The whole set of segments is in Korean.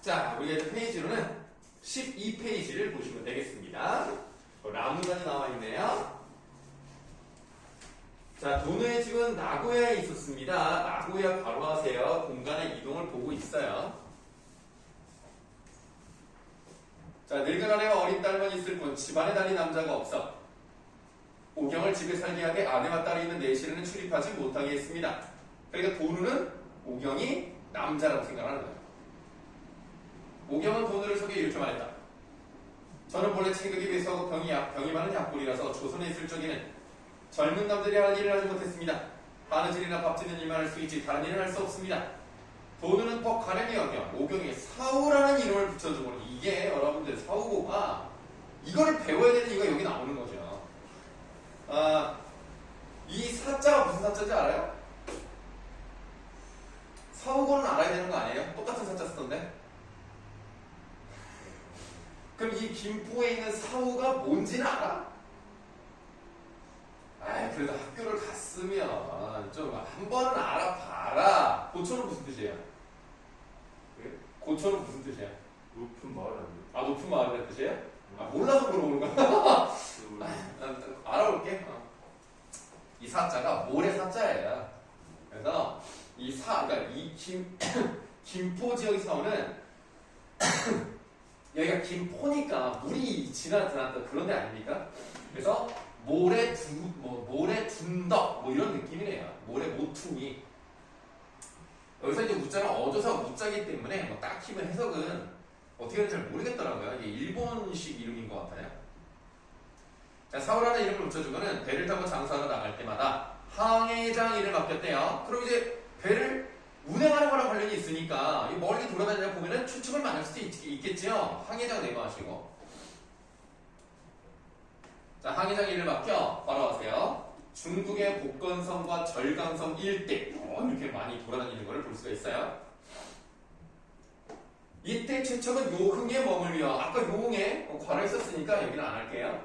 자, 우리가 이제 페이지로는 12페이지를 보시면 되겠습니다. 라무단이 나와 있네요. 자, 도노의 집은 나고야에 있었습니다. 나고야 괄호하세요. 공간의 이동을 보고 있어요. 자, 늙은 아내와 어린 딸만 있을 뿐 집안에 달린 남자가 없어 오경을 집에 살게 하되 아내와 딸이 있는 내실에는 출입하지 못하게 했습니다. 그러니까 도누는 오경이 남자라고 생각하는 거예요. 오경은 도누를 속여 이렇게 말했다. 저는 본래 체격이 왜소하고 병이 많은 약골이라서 조선에 있을 적에는 젊은 남들이 하는 일을 하지 못했습니다. 바느질이나 밥 짓는 일만 할 수 있지 다른 일은 할 수 없습니다. 도누는 퍽 가렴이 어경, 오경에 사우라는 이름을 붙여주고 이게 여러분들 사우고가 이거를 배워야 되는 이유가 여기 나오는 거죠. 이 사자가 무슨 사자인지 알아요? 사우고는 알아야 되는 거 아니에요? 똑같은 사자 쓰던데? 그럼 이 김포에 있는 사우가 뭔지는 알아? 그래도 학교를 갔으면 좀 한 번은 알아봐라. 고초는 무슨 뜻이에요? 고초는 무슨 뜻이야? 높은 마을 아니에요? 높은 마을이라는 뜻이에요? 몰라서 물어보는 거야. 알아볼게. 이 사자가 모래 사자예요. 그래서 그러니까 이 김포 지역의 사우는 여기가 김포니까 물이 지나다 그런 데 아닙니까? 그래서 모래 둔덕 이런 느낌이래요. 모래 모퉁이. 여기서 이제 우자가 어조사 우자기 때문에 딱히 해석은 어떻게 하는지 잘 모르겠더라고요. 이게 일본식 이름인 것 같아요. 자, 사우라는 이름을 붙여주면은 배를 타고 장사하러 나갈 때마다 항해장 일을 맡겼대요. 그럼 이제 배를 운행하는 거랑 관련이 있으니까 멀리 돌아다니다 보면은 추측을 만날 수도 있겠지요. 항해장 내고하시고. 자, 항해장 일을 맡겨 바로 하세요. 중국의 복건성과 절강성 일대 이렇게 많이 돌아다니는 것을 볼 수가 있어요. 이때 최첨은 요흥에 머물며 아까 요흥에 괄호 썼으니까 여기는 안 할게요.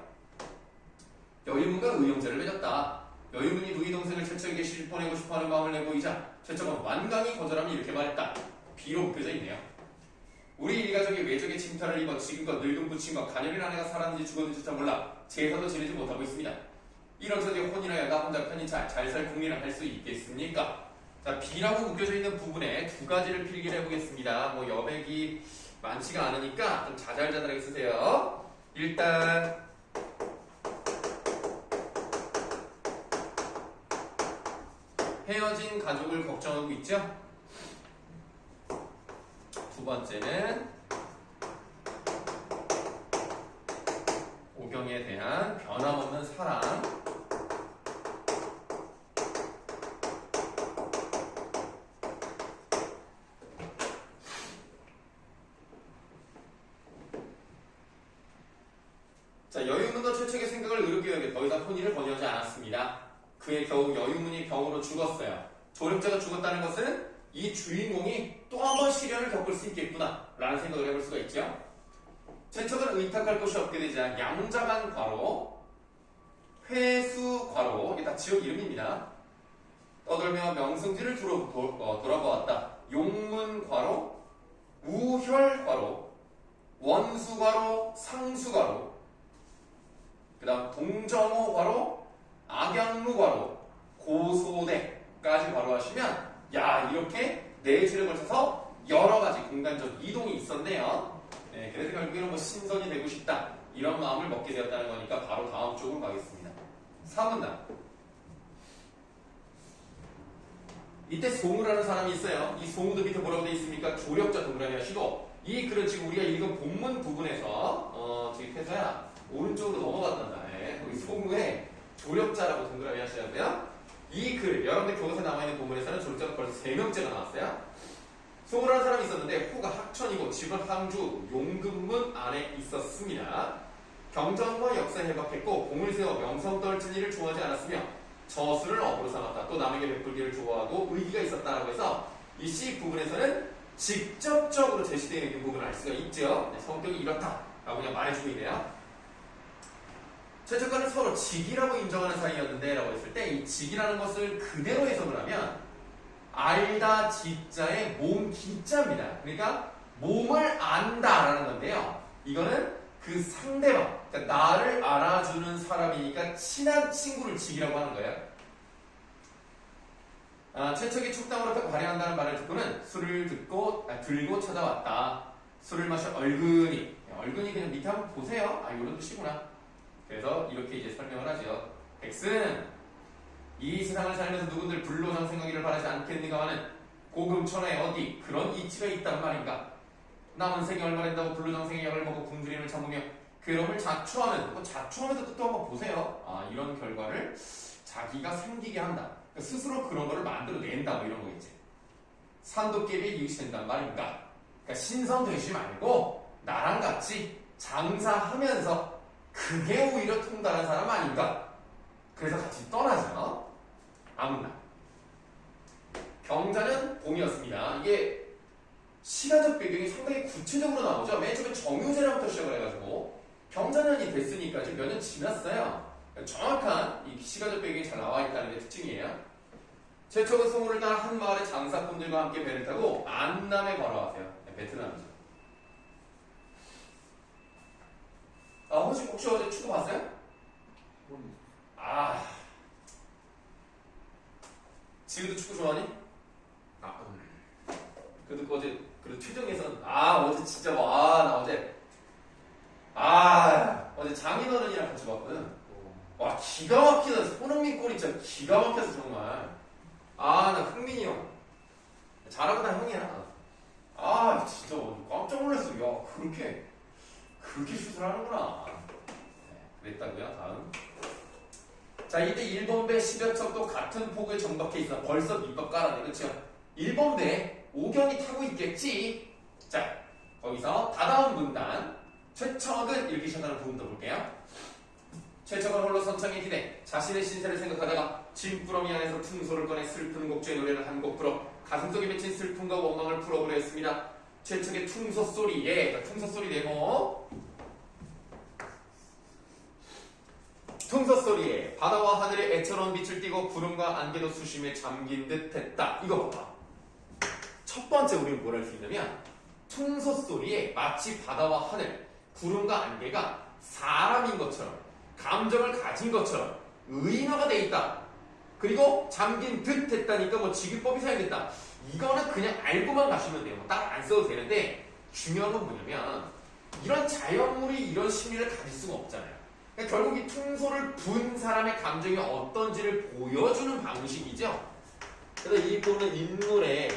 여유문과 의형제를 맺었다. 여유문이 누이 동생을 최첨에게 시집 보내고 싶어하는 마음을 내보이자 최첨은 완강히 거절하며 이렇게 말했다. 비로 묶여져 있네요. 우리 일가족이 외적의 침탈을 입어 지금껏 늙은 부친과 가녀린 아내가 살았는지 죽었는지조차 몰라 제사도 지내지 못하고 있습니다. 이런 처지에 혼이나 나 혼자 편히 잘 살 궁리를 할 수 있겠습니까? 자, B라고 묶여져 있는 부분에 두 가지를 필기를 해보겠습니다. 여백이 많지가 않으니까 좀 자잘자잘하게 쓰세요. 일단 헤어진 가족을 걱정하고 있죠? 두 번째는 오경에 대한 변함없는 사랑. 자, 여유문도 최초의 생각을 의롭게 여겨 더 이상 혼인을 권유하지 않았습니다. 그의 겨우 여유문이 병으로 죽었어요. 조력자가 죽었다는 것은 이 주인공이 또 한 번 시련을 겪을 수 있겠구나 라는 생각을 해볼 수가 있죠. 최초는 의탁할 곳이 없게 되자 양자간 괄호, 회수 괄호, 이게 다 지역 이름입니다. 떠돌며 명승지를 돌아보았다. 용문 괄호, 우혈 괄호, 원수 괄호, 상수 괄호, 그 다음 동정호 괄호, 악양루 괄호, 고소대까지 괄호하시면 이렇게 네 줄에 걸쳐서 여러 가지 공간적 이동이 있었네요. 네, 그래서 결국에는 신선이 되고 싶다 이런 마음을 먹게 되었다는 거니까 바로 다음 쪽으로 가겠습니다. 3문단. 이때 소무라는 사람이 있어요. 이 소무도 밑에 뭐라고 되어 있습니까? 조력자 동그라미 하시고 이 글은 지금 우리가 읽은 본문 부분에서 지급해서야 오른쪽으로 넘어갔단다. 거기 소무에 조력자라고 동그라미 하셔야고요. 이 글, 여러분들 교과서에 남아있는 본문에서는 조력자가 벌써 3명째가 나왔어요. 소무라는 사람이 있었는데 후가 학천이고 집은 항주 용근문 안에 있었습니다. 경전과 역사에 해박했고 공을 세워 명성 떨친 일을 좋아하지 않았으며 저술을 업으로 삼았다. 또 남에게 베풀기를 좋아하고 의기가 있었다라고 해서 이 C 부분에서는 직접적으로 제시되어 있는 부분을 알 수가 있죠. 네, 성격이 이렇다라고 그냥 말해주고 있네요. 최초과는 서로 직이라고 인정하는 사이였는데 라고 했을 때 이 직이라는 것을 그대로 해석을 하면 알다 지자의 몸 기자입니다. 그러니까 몸을 안다라는 건데요. 이거는 그 상대방, 그러니까 나를 알아주는 사람이니까 친한 친구를 지기라고 하는 거예요. 최척이 촉당으로 발행한다는 말을 듣고는 술을 들고 찾아왔다. 술을 마셔 얼근히 그냥 밑에 한번 보세요. 이런 뜻이구나. 그래서 이렇게 이제 설명을 하죠. 백슨, 이 세상을 살면서 누군들 불로장 생각이를 바라지 않겠는가와는 고금천하에 어디 그런 이치가 있단 말인가. 남은 생이 얼마 된다고 불로장생의 약을 먹고 굶주림을 참으며 괴로움을 자초하면 자초하면서 또 한번 보세요. 이런 결과를 자기가 생기게 한다. 그러니까 스스로 그런 거를 만들어낸다 뭐 이런 거겠지. 산도깨비에 이웃이 된단 말인가. 그러니까 신성되지 말고 나랑 같이 장사하면서 그게 오히려 통달한 사람 아닌가. 그래서 같이 떠나죠. 아무나. 경자는 봄이었습니다. 이게 시가적 배경이 상당히 구체적으로 나오죠. 맨 처음에 정유제랑부터 시작을 해가지고 경자년이 됐으니까 지금 몇 년 지났어요. 정확한 이 시가적 배경이 잘 나와 있다는 게 특징이에요. 최초의 소문을 따라 한 마을의 장사꾼들과 함께 배를 타고 안남에 걸어가세요. 베트남이죠. 혹시 어제 축구 봤어요? 지금도 축구 좋아하니? 그래도 어제 최종에서는 어제 진짜 나 어제 장인어른이랑 같이 봤거든. 와, 기가 막히다. 손흥민 골이 진짜 기가 막혀서 정말. 나 흥민이 형 잘하고 난 형이야. 진짜 깜짝 놀랐어. 야, 그렇게 슛을 하는구나. 그랬다고요. 다음. 자, 이때 일본배 10여 척도 같은 폭에 정박해 있어. 벌써 밑밥 깔아내. 그쵸? 일본배 오경이 타고 있겠지. 자, 거기서 다다음 문단 최척은 이렇게 시작하는 부분도 볼게요. 최척은 홀로 선창에 기대 자신의 신세를 생각하다가 짐꾸러미 안에서 퉁소를 꺼내 슬픈 곡조의 노래를 한 곡 불어 가슴속에 맺힌 슬픔과 원망을 풀어보려 했습니다. 최척의 퉁소 소리에 퉁소 소리 네모 퉁소 소리에 바다와 하늘에 애처로운 빛을 띠고 구름과 안개도 수심에 잠긴 듯 했다. 이거 봐봐. 첫 번째 우리는 뭘 할 수 있냐면 퉁소 소리에 마치 바다와 하늘, 구름과 안개가 사람인 것처럼 감정을 가진 것처럼 의인화가 돼 있다. 그리고 잠긴 듯 했다니까 직유법이 사용됐다. 이거는 그냥 알고만 가시면 돼요. 딱 안 써도 되는데 중요한 건 뭐냐면 이런 자연물이 이런 심리를 가질 수가 없잖아요. 그러니까 결국 이 퉁소를 분 사람의 감정이 어떤지를 보여주는 방식이죠. 그래서 이 부분은 인물의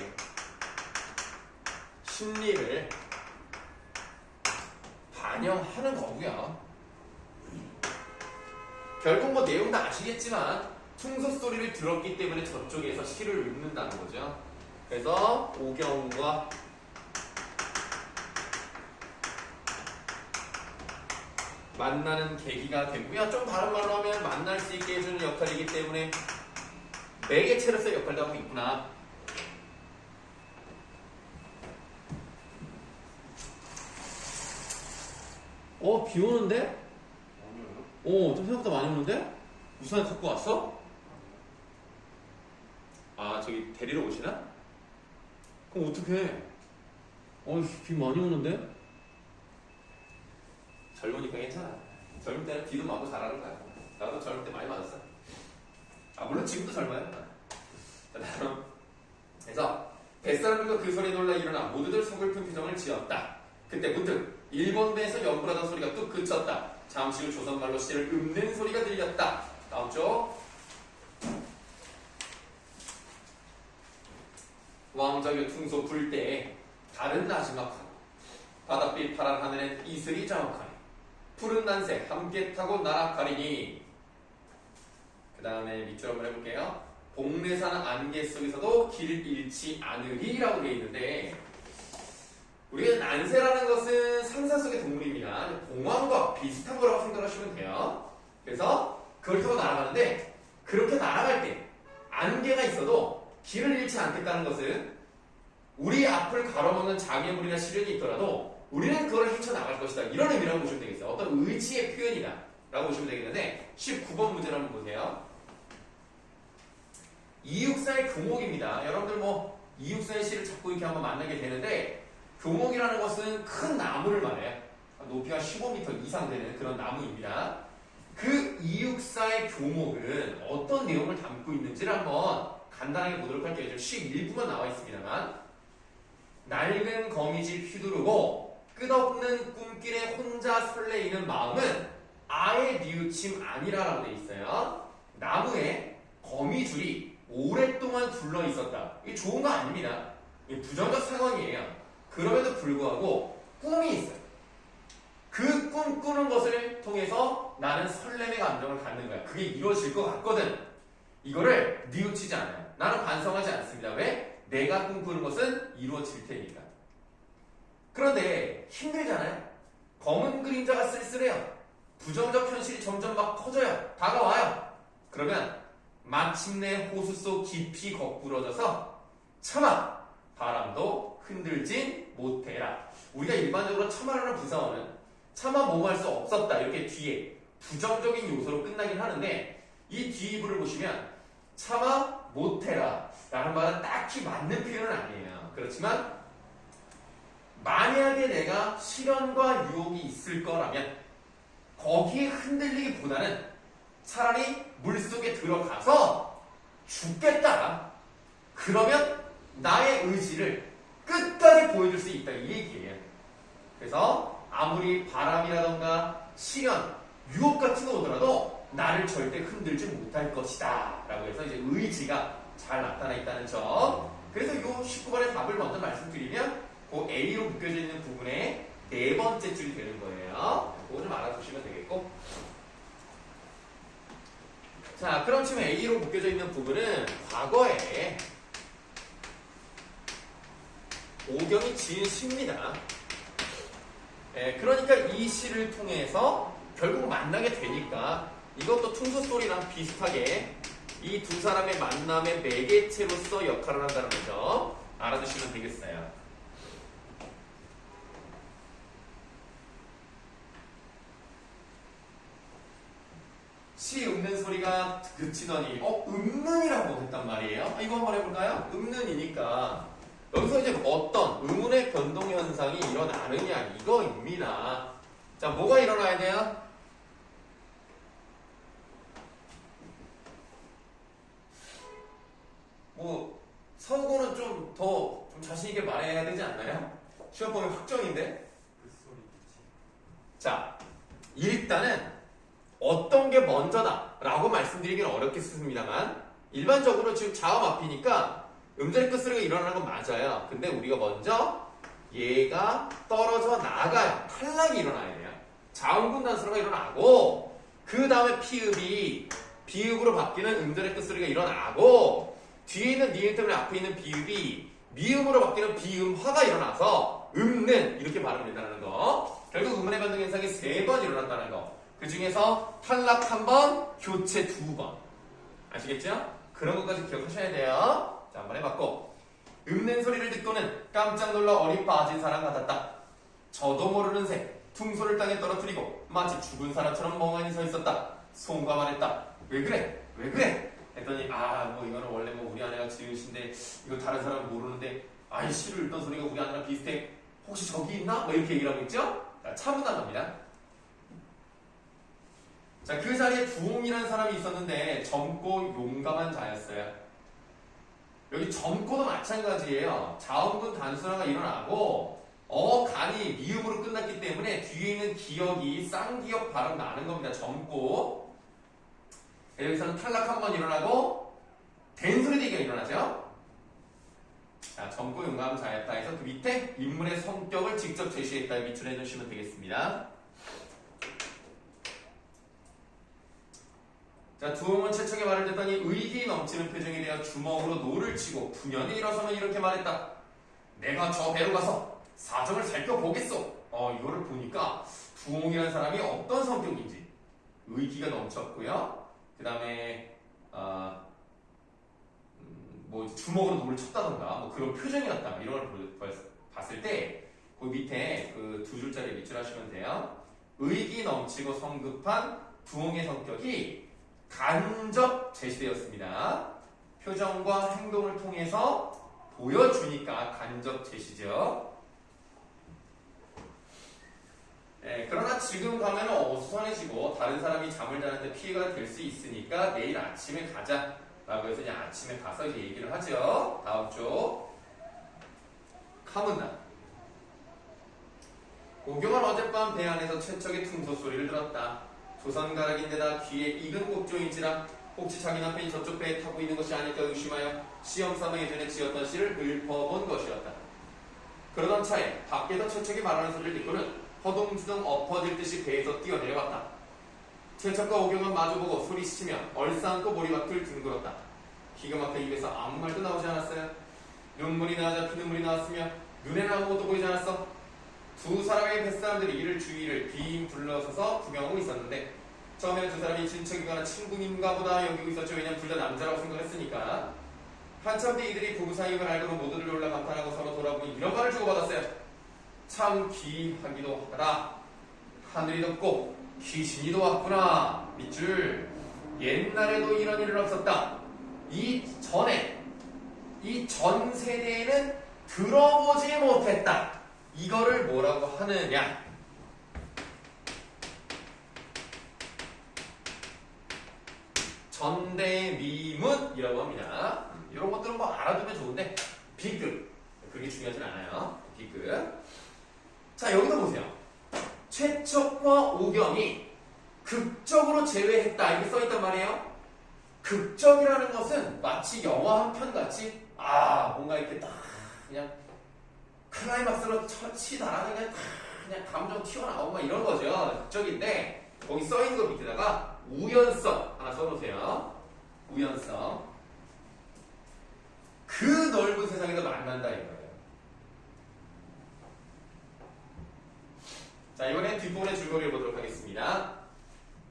심리를 반영하는 거고요. 결국 내용 다 아시겠지만 퉁소 소리를 들었기 때문에 저쪽에서 시를 읽는다는 거죠. 그래서 오경과 만나는 계기가 되고요. 좀 다른 말로 하면 만날 수 있게 해주는 역할이기 때문에 매개체로서의 역할도 하고 있구나. 비 오는데? 좀 생각보다 많이 오는데? 우산 갖고 왔어? 저기 데리러 오시나? 그럼 어떡해? 비 많이 오는데? 젊으니까 괜찮아. 젊을 때는 비도 맞고 잘하는 거야. 나도 젊을 때 많이 맞았어. 물론 지금도 젊어요. 그래서 뱃사람들과 그 소리에 놀라 일어나 모두들 서글픈 표정을 지었다. 그때 문득 일본배에서 연불하던 소리가 뚝 그쳤다. 잠시 후 조선말로 씨를 읊는 소리가 들렸다. 다음 쪽. 왕자교 퉁소 불 때에 달은 나지막하고 바닷빛 파란 하늘엔 이슬이 자욱하니 푸른 난새 함께 타고 날아가리니. 그 다음에 밑줄 한번 해볼게요. 복례사는 안개 속에서도 길을 잃지 않으리라고 되어 있는데 우리가 난새라는 것은 상상 속의 동물입니다. 공황과 비슷한 거라고 생각하시면 돼요. 그래서 그걸 타고 날아가는데 그렇게 날아갈 때 안개가 있어도 길을 잃지 않겠다는 것은 우리 앞을 가로막는 장애물이나 시련이 있더라도 우리는 그걸 헤쳐나갈 것이다. 이런 의미라고 보시면 되겠어요. 어떤 의지의 표현이다 라고 보시면 되겠는데 19번 문제를 한번 보세요. 이육사의 금옥입니다. 여러분들 이육사의 시를 자꾸 이렇게 한번 만나게 되는데 교목이라는 것은 큰 나무를 말해요. 높이가 15m 이상 되는 그런 나무입니다. 그 이육사의 교목은 어떤 내용을 담고 있는지를 한번 간단하게 보도록 할게요. 지금 11부만 나와 있습니다만, 낡은 거미줄 휘두르고 끝없는 꿈길에 혼자 설레이는 마음은 아예 뉘우침 아니라라고 돼 있어요. 나무에 거미줄이 오랫동안 둘러 있었다. 이게 좋은 거 아닙니다. 이게 부정적 상황이에요. 그럼에도 불구하고 꿈이 있어요. 그 꿈 꾸는 것을 통해서 나는 설렘의 감정을 갖는 거야. 그게 이루어질 것 같거든. 이거를 뉘우치지 않아요. 나는 반성하지 않습니다. 왜? 내가 꿈꾸는 것은 이루어질 테니까. 그런데 힘들잖아요. 검은 그림자가 쓸쓸해요. 부정적 현실이 점점 막 커져요. 다가와요. 그러면 마침내 호수 속 깊이 거꾸러져서 차마 바람도 흔들진 못해라. 우리가 일반적으로 차마라는 부사어는 차마 뭐할 수 없었다 이렇게 뒤에 부정적인 요소로 끝나긴 하는데, 이 뒤부를 보시면 차마 못해라 라는 말은 딱히 맞는 표현은 아니에요. 그렇지만 만약에 내가 시련과 유혹이 있을 거라면 거기에 흔들리기보다는 차라리 물속에 들어가서 죽겠다. 그러면 나의 의지를 끝까지 보여줄 수 있다 이 얘기예요. 그래서 아무리 바람이라던가 시련, 유혹 같은 거 오더라도 나를 절대 흔들지 못할 것이다 라고 해서 이제 의지가 잘 나타나 있다는 점. 그래서 이 19번의 답을 먼저 말씀드리면 그 A로 묶여져 있는 부분의 네 번째 줄이 되는 거예요. 그거 좀 알아두시면 되겠고, 자 그럼 지금 A로 묶여져 있는 부분은 과거에 오경이 지은 시입니다. 그러니까 이 시를 통해서 결국 만나게 되니까 이것도 퉁소스토리랑 비슷하게 이 두 사람의 만남의 매개체로서 역할을 한다는 점 알아두시면 되겠어요. 시 읊는 소리가 그치더니 읊는이라고 했단 말이에요. 이거 한번 해볼까요? 읊는이니까 여기서 이제 어떤 의문의 변동 현상이 일어나느냐 이거입니다. 자, 뭐가 일어나야 돼요? 뭐 서구는 좀 더 자신 있게 말해야 되지 않나요? 시험 보면 확정인데. 자, 일단은 어떤 게 먼저다라고 말씀드리기는 어렵겠습니다만 일반적으로 지금 자음 앞이니까 음절의 끝소리가 일어나는 건 맞아요. 근데 우리가 먼저 얘가 떨어져 나가요. 탈락이 일어나야 돼요. 자음군 단수가 일어나고 그 다음에 피읍이 비읍으로 바뀌는 음절의 끝소리가 일어나고 뒤에 있는 니은 때문에 앞에 있는 비읍이 미음으로 바뀌는 비음화가 일어나서 읊는 이렇게 발음이 된다는 거. 결국 음문의 변동 현상이 3번 일어난다는 거. 그 중에서 탈락 1번, 교체 2번. 아시겠죠? 그런 것까지 기억하셔야 돼요. 자, 한번 해봤고, 읊는 소리를 듣고는 깜짝 놀라 어린 빠진 사람 같았다. 저도 모르는 새 퉁소를 땅에 떨어뜨리고 마치 죽은 사람처럼 멍하니 서 있었다. 소음과 말했다. 왜 그래? 왜 그래? 했더니 뭐 이거는 원래 뭐 우리 아내가 지은 시인데 이거 다른 사람은 모르는데 아이 시를 읽던 소리가 우리 아내랑 비슷해. 혹시 저기 있나? 뭐 이렇게 얘기를 하고 있죠? 자, 차분하답니다. 자, 그 자리에 두옹이라는 사람이 있었는데 젊고 용감한 자였어요. 여기 젊고도 마찬가지예요. 자음군 단순화가 일어나고 간이 미음으로 끝났기 때문에 뒤에 있는 기역이 쌍기역 발음 나는 겁니다. 젊고. 여기서는 탈락 한 번 일어나고 된소리 대기가 일어나죠. 자, 젊고 용감한 자였다 해서 그 밑에 인물의 성격을 직접 제시했다 밑줄해 주시면 되겠습니다. 자, 두옹은 채척의 말을 듣더니 의기 넘치는 표정이 되어 주먹으로 노를 치고 분연히 일어서며 이렇게 말했다. 내가 저 배로 가서 사정을 살펴보겠소. 이거를 보니까 두옹이라는 사람이 어떤 성격인지 의기가 넘쳤고요. 그 다음에 뭐 주먹으로 노를 쳤다던가 뭐 그런 표정이었다 이런 걸 봤을 때 그 밑에 그 두 줄짜리 밑줄 하시면 돼요. 의기 넘치고 성급한 두옹의 성격이 간접 제시되었습니다. 표정과 행동을 통해서 보여주니까 간접 제시죠. 그러나 지금 가면 어수선해지고 다른 사람이 잠을 자는데 피해가 될 수 있으니까 내일 아침에 가자 라고 해서 그냥 아침에 가서 이제 얘기를 하죠. 다음 쪽 카문나. 오경은 어젯밤 배 안에서 최척의 퉁소 소리를 들었다. 조선가락인데다 귀에 익은 곡종인지라 혹시 자기 남편이 저쪽 배에 타고 있는 것이 아닐까 의심하여 시험삼아 예전에 지었던 시를 읊어본 것이었다. 그러던 차에 밖에서 최척이 말하는 소리를 듣고는 허둥지둥 엎어질 듯이 배에서 뛰어내려왔다. 최척과 오경은 마주보고 소리치며 얼싸안고 머리맡을 둥글었다. 기가 막혀 입에서 아무 말도 나오지 않았어요. 눈물이 나자 피눈물이 나왔으며 눈에는 아무것도 보이지 않았어. 두 사람의 뱃사람들이 이를 주위를 빙 둘러서서 구경하고 있었는데 처음에는 두 사람이 친척이거나 친구인가 보다 여기고 있었죠. 왜냐면 둘 다 남자라고 생각했으니까. 한참 뒤 이들이 부부 사이인 걸 알고는 모두를 놀라 감탄하고 서로 돌아보니 이런 말을 주고받았어요. 참 기하기도 하다. 하늘이 덥고 귀신이도 왔구나. 밑줄. 옛날에도 이런 일은 없었다. 이 전 세대에는 들어보지 못했다. 이거를 뭐라고 하느냐? 전대미문이라고 합니다. 이런 것들은 뭐 알아두면 좋은데 B급 그렇게 중요하진 않아요. B급. 자, 여기도 보세요. 최척과 오경이 극적으로 제외했다 이렇게 써있단 말이에요. 극적이라는 것은 마치 영화 한 편 같이 뭔가 이렇게 딱 그냥 클라이막스로 치다라는 그냥 감정 튀어나오고 막 이런 거죠. 극적인데 거기 써있는 거 밑에다가 우연성 하나 써놓으세요. 우연성. 그 넓은 세상에서 만난다 이거예요. 자, 이번엔 뒷부분의 줄거리를 보도록 하겠습니다.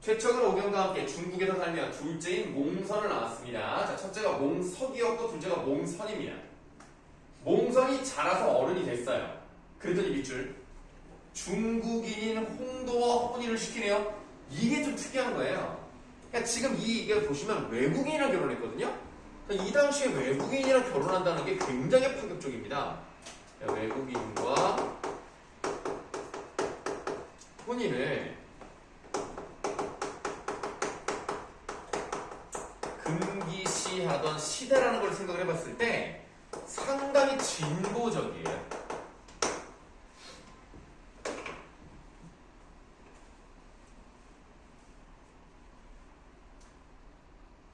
최척은 오경과 함께 중국에서 살며 둘째인 몽선을 낳았습니다. 자, 첫째가 몽석이었고 둘째가 몽선입니다. 몽선이 자라서 어른이 됐어요. 그랬더니 밑줄 중국인인 홍도와 혼인을 시키네요. 이게 좀 특이한 거예요. 그러니까 지금 이게 보시면 외국인이랑 결혼했거든요. 그러니까 이 당시에 외국인이랑 결혼한다는 게 굉장히 파격적입니다. 외국인과 혼인을 금기시하던 시대라는 걸 생각을 해봤을 때 상당히 진보적이에요.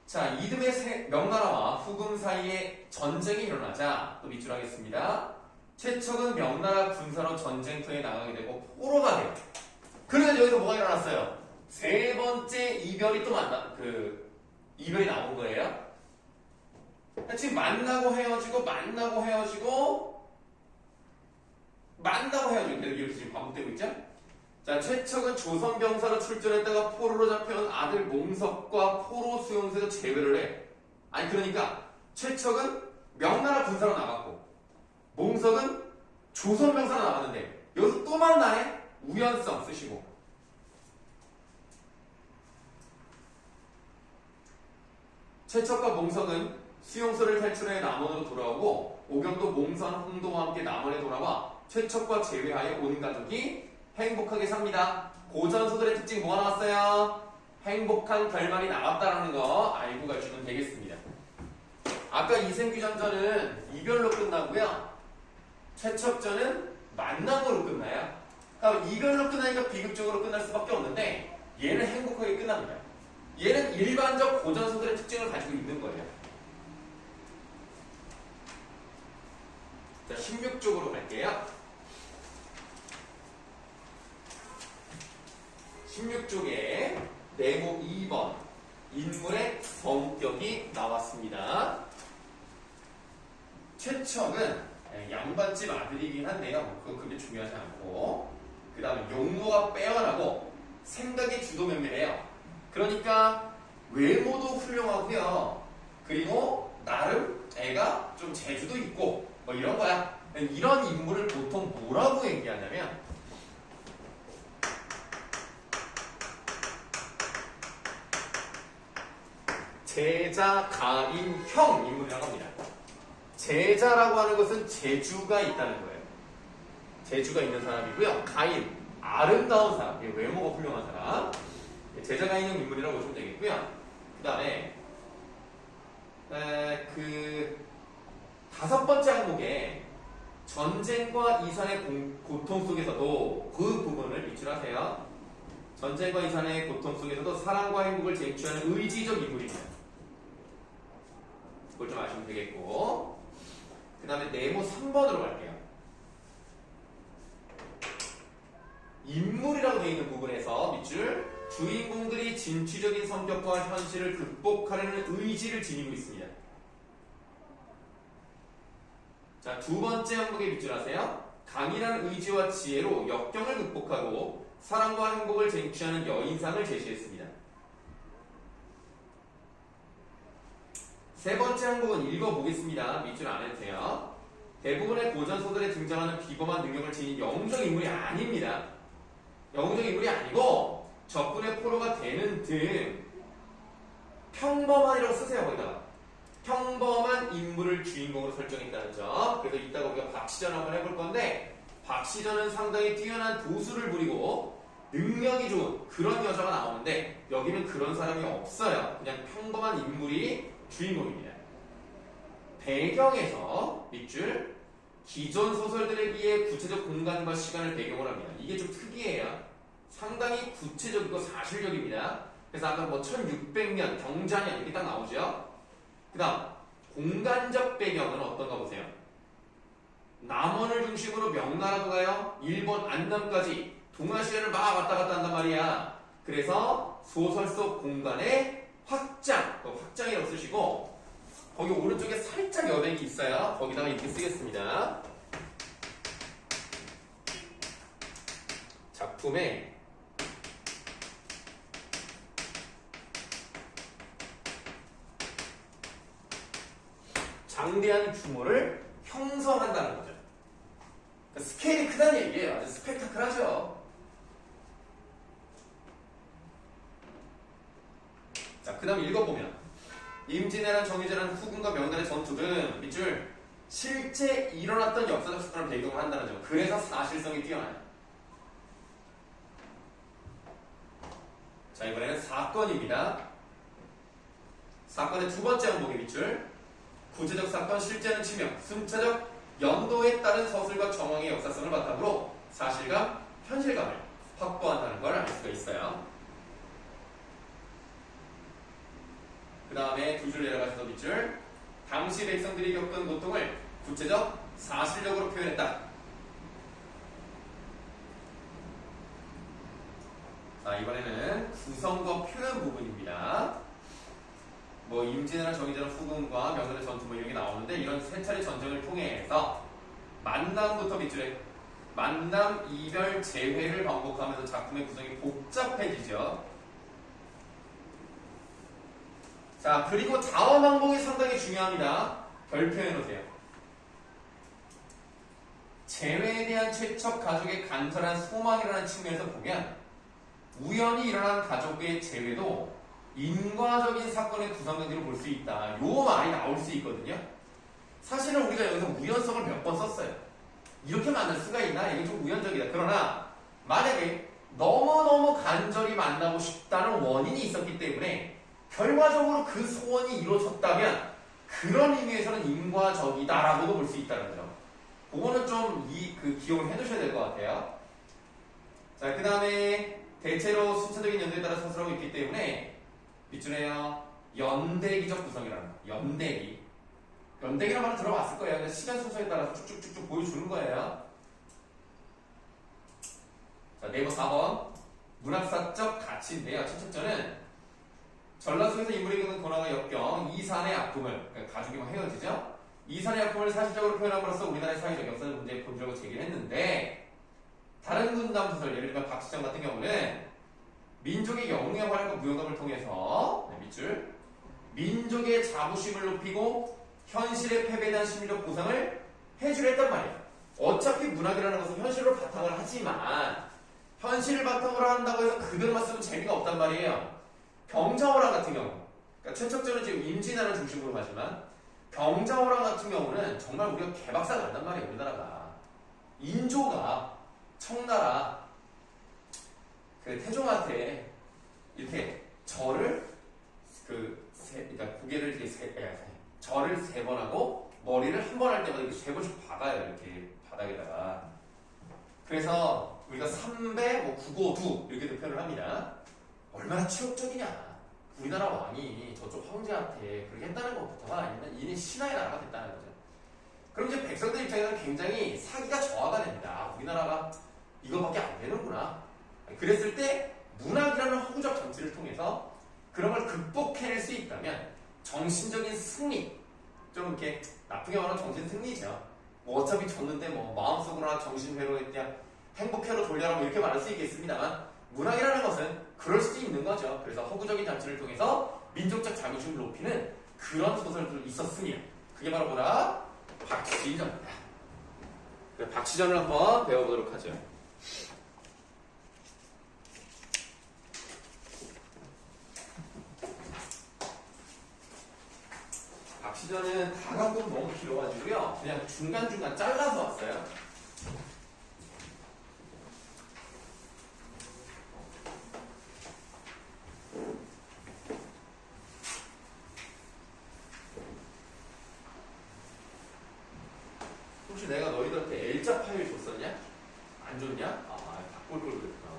자, 이듬해 명나라와 후금 사이에 전쟁이 일어나자 또 밑줄 하겠습니다. 최척은 명나라 군사로 전쟁터에 나가게 되고 포로가 돼요. 그래서 여기서 뭐가 일어났어요? 세 번째 이별이 또 이별이 나온 거예요. 지금 만나고 헤어지고 이렇게 지금 반복되고 있죠? 자, 최척은 조선 병사로 출전했다가 포로로 잡혀온 아들 몽석과 포로 수용소에서 제외를 해. 그러니까 최척은 명나라 군사로 나갔고 몽석은 조선 병사로 나갔는데 여기서 또 만나네? 우연성 쓰시고. 최척과 몽석은 수용소를 탈출해 남원으로 돌아오고 오경도 몽선, 홍도와 함께 남원에 돌아와 최척과 제외하여 온 가족이 행복하게 삽니다. 고전소설의 특징 뭐가 나왔어요? 행복한 결말이 나왔다라는 거 알고 가시면 되겠습니다. 아까 이생규전전은 이별로 끝나고요. 최척전은 만남으로 끝나요. 그러니까 이별로 끝나니까 비극적으로 끝날 수밖에 없는데 얘는 행복하게 끝납니다. 얘는 일반적 고전소설의 특징을 가지고 있는 거예요. 자, 16쪽으로 갈게요. 16쪽에 네모 2번 인물의 성격이 나왔습니다. 최척은 양반집 아들이긴 한데요. 그건 그렇게 중요하지 않고 그 다음에 용모가 빼어나고 생각이 주도면밀해요. 그러니까 외모도 훌륭하고요. 그리고 나름 애가 좀 재주도 있고 뭐 이런 거야. 이런 인물을 보통 뭐라고 얘기하냐면 제자, 가인, 형 인물이라고 합니다. 제자라고 하는 것은 재주가 있다는 거예요. 재주가 있는 사람이고요. 가인, 아름다운 사람, 외모가 훌륭한 사람, 제자가 있는 인물이라고 보시면 되겠고요. 그 다음에 그 5번째 항목에 전쟁과 이산의 고통 속에서도 그 부분을 밑줄하세요. 전쟁과 이산의 고통 속에서도 사랑과 행복을 쟁취하는 의지적 인물입니다. 그걸 좀 아시면 되겠고, 그 다음에 네모 3번으로 갈게요. 인물이라고 되어 있는 부분에서 밑줄, 주인공들이 진취적인 성격과 현실을 극복하려는 의지를 지니고 있습니다. 자, 2번째 항목에 밑줄하세요. 강인한 의지와 지혜로 역경을 극복하고 사랑과 행복을 쟁취하는 여인상을 제시했습니다. 3번째 항목은 읽어보겠습니다. 밑줄 안 해도 돼요. 대부분의 고전소설에 등장하는 비범한 능력을 지닌 영웅적 인물이 아닙니다. 영웅적 인물이 아니고 적군의 포로가 되는 등 평범한이라고 쓰세요. 거기다가 평범한 인물을 주인공으로 설정했다는 점. 그래서 이따가 우리가 박시전 한번 해볼 건데, 박시전은 상당히 뛰어난 도수를 부리고 능력이 좋은 그런 여자가 나오는데 여기는 그런 사람이 없어요. 그냥 평범한 인물이 주인공입니다. 배경에서 밑줄, 기존 소설들에 비해 구체적 공간과 시간을 배경으로 합니다. 이게 좀 특이해요. 상당히 구체적이고 사실적입니다. 그래서 아까 뭐 1600년, 경자년 이렇게 딱 나오죠. 그 다음 공간적 배경은 어떤가 보세요. 남원을 중심으로 명나라도 가요. 일본 안남까지 동아시아를 막 왔다 갔다 한단 말이야. 그래서 소설 속 공간의 확장이라고 쓰시고, 거기 오른쪽에 살짝 여백이 있어요. 거기다가 이렇게 쓰겠습니다. 작품에 장대한 규모를 형성한다는 거죠. 그러니까 스케일이 크다는 얘기예요. 아주 스펙타클하죠. 자, 그 다음 읽어보면 임진왜란, 정유재란 후군과 명나라의 전투는 밑줄 실제 일어났던 역사적 사건을 배경으로 한다는 점. 그래서 사실성이 뛰어나요. 자, 이번에는 사건입니다. 사건의 2번째 항목의 밑줄, 구체적 사건 실제는 치명, 순차적 연도에 따른 서술과 정황의 역사성을 바탕으로 사실감, 현실감을 확보한다는 걸 알 수가 있어요. 그 다음에 2줄 내려가셔서 밑줄, 당시 백성들이 겪은 고통을 구체적, 사실적으로 표현했다. 자, 이번에는 구성과 표현 부분입니다. 뭐 임진왜란, 정유재란 후군과 명나라 전투 뭐 이런 게 나오는데, 이런 세 차례 전쟁을 통해서 만남부터 밑줄에 만남, 이별, 재회를 반복하면서 작품의 구성이 복잡해지죠. 자, 그리고 다음 항목이 상당히 중요합니다. 별 표현해놓으세요. 재회에 대한 최척 가족의 간절한 소망이라는 측면에서 보면 우연히 일어난 가족의 재회도 인과적인 사건의 구성원으로 볼 수 있다. 요 말이 나올 수 있거든요. 사실은 우리가 여기서 우연성을 몇 번 썼어요. 이렇게 만날 수가 있나? 이게 좀 우연적이다. 그러나 만약에 너무너무 간절히 만나고 싶다는 원인이 있었기 때문에 결과적으로 그 소원이 이루어졌다면 그런 의미에서는 인과적이다라고도 볼 수 있다는 점. 그거는 좀 기억을 해두셔야 될 것 같아요. 자, 그 다음에 대체로 순차적인 연도에 따라 서술하고 있기 때문에 밑줄에요. 연대기적 구성이라는 거. 연대기라는 말을 들어봤을 거예요. 근데 시간 순서에 따라서 쭉쭉쭉쭉 보여주는 거예요. 자, 네모 4번. 문학사적 가치인데요. 첫 첫째는 전라 속에서 인물이 겪는 고난과 역경, 이산의 아픔을, 그러니까 가족이 막 헤어지죠? 이산의 아픔을 사실적으로 표현함으로써 우리나라의 사회적 역사적 문제의 본질을 제기를 했는데, 다른 군담 소설, 예를 들면 박시정 같은 경우는 민족의 영웅의 활약과 무용감을 통해서 밑줄, 민족의 자부심을 높이고 현실의 패배에 대한 심리적 보상을 해주려 했단 말이에요. 어차피 문학이라는 것은 현실로 바탕을 하지만 현실을 바탕으로 한다고 해서 그대로만 쓰면 재미가 없단 말이에요. 병자호랑 같은 경우, 그러니까 최척전은 지금 임진왜란 중심으로 가지만 병자호랑 같은 경우는 정말 우리가 개박살 난단 말이에요. 우리나라가 인조가 청나라 그 태종한테 이렇게 절을 그러니까 고개를 이렇게 절을 3번 하고 머리를 한 번 할 때마다 이렇게 3번씩 박아요. 이렇게 바닥에다가. 그래서 우리가 3배, 뭐 952 이렇게도 표현을 합니다. 얼마나 치욕적이냐. 우리나라 왕이 저쪽 황제한테 그렇게 했다는 것부터가 이는 신하의 나라가 됐다는 거죠. 그럼 이제 백성들 입장에서는 굉장히 사기가 저하가 됩니다. 우리나라가 이거밖에 안 되는구나. 그랬을 때 문학이라는 허구적 장치를 통해서 그런 걸 극복해낼 수 있다면 정신적인 승리, 좀 이렇게 나쁘게 말하면 정신 승리죠. 뭐 어차피 졌는데 뭐 마음속으로나 정신회로 그냥 행복회로 돌려라 뭐 이렇게 말할 수 있겠습니다만 문학이라는 것은 그럴 수도 있는 거죠. 그래서 허구적인 장치를 통해서 민족적 자긍심을 높이는 그런 소설들이 있었으며 그게 바로 뭐다? 박시전입니다. 박시전을 한번 배워보도록 하죠. 박시전은 다 갖고 너무 길어가지고요. 그냥 중간중간 잘라서 왔어요. 혹시 내가 너희들한테 L자 파일 줬었냐? 안 줬냐? 아, 바꿀 걸 그랬구나.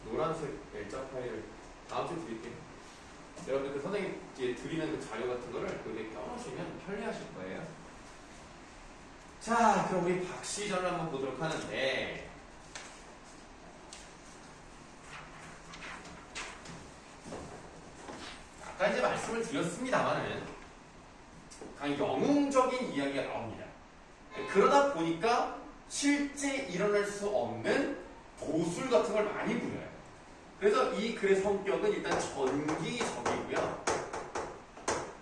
노란색 L자 파일을 다음 주에 드릴게요. 여러분들 그 선생님께 드리는 그 자료 같은 거를 거기에 껴놓으시면 편리하실 거예요. 자, 그럼 우리 박시전을 한번 보도록 하는데 아까 이제 말씀을 드렸습니다만은 강히 영웅적인 이야기가 나옵니다. 그러다 보니까 실제 일어날 수 없는 도술 같은 걸 많이 부려요. 그래서 이 글의 성격은 일단 전기적이고요.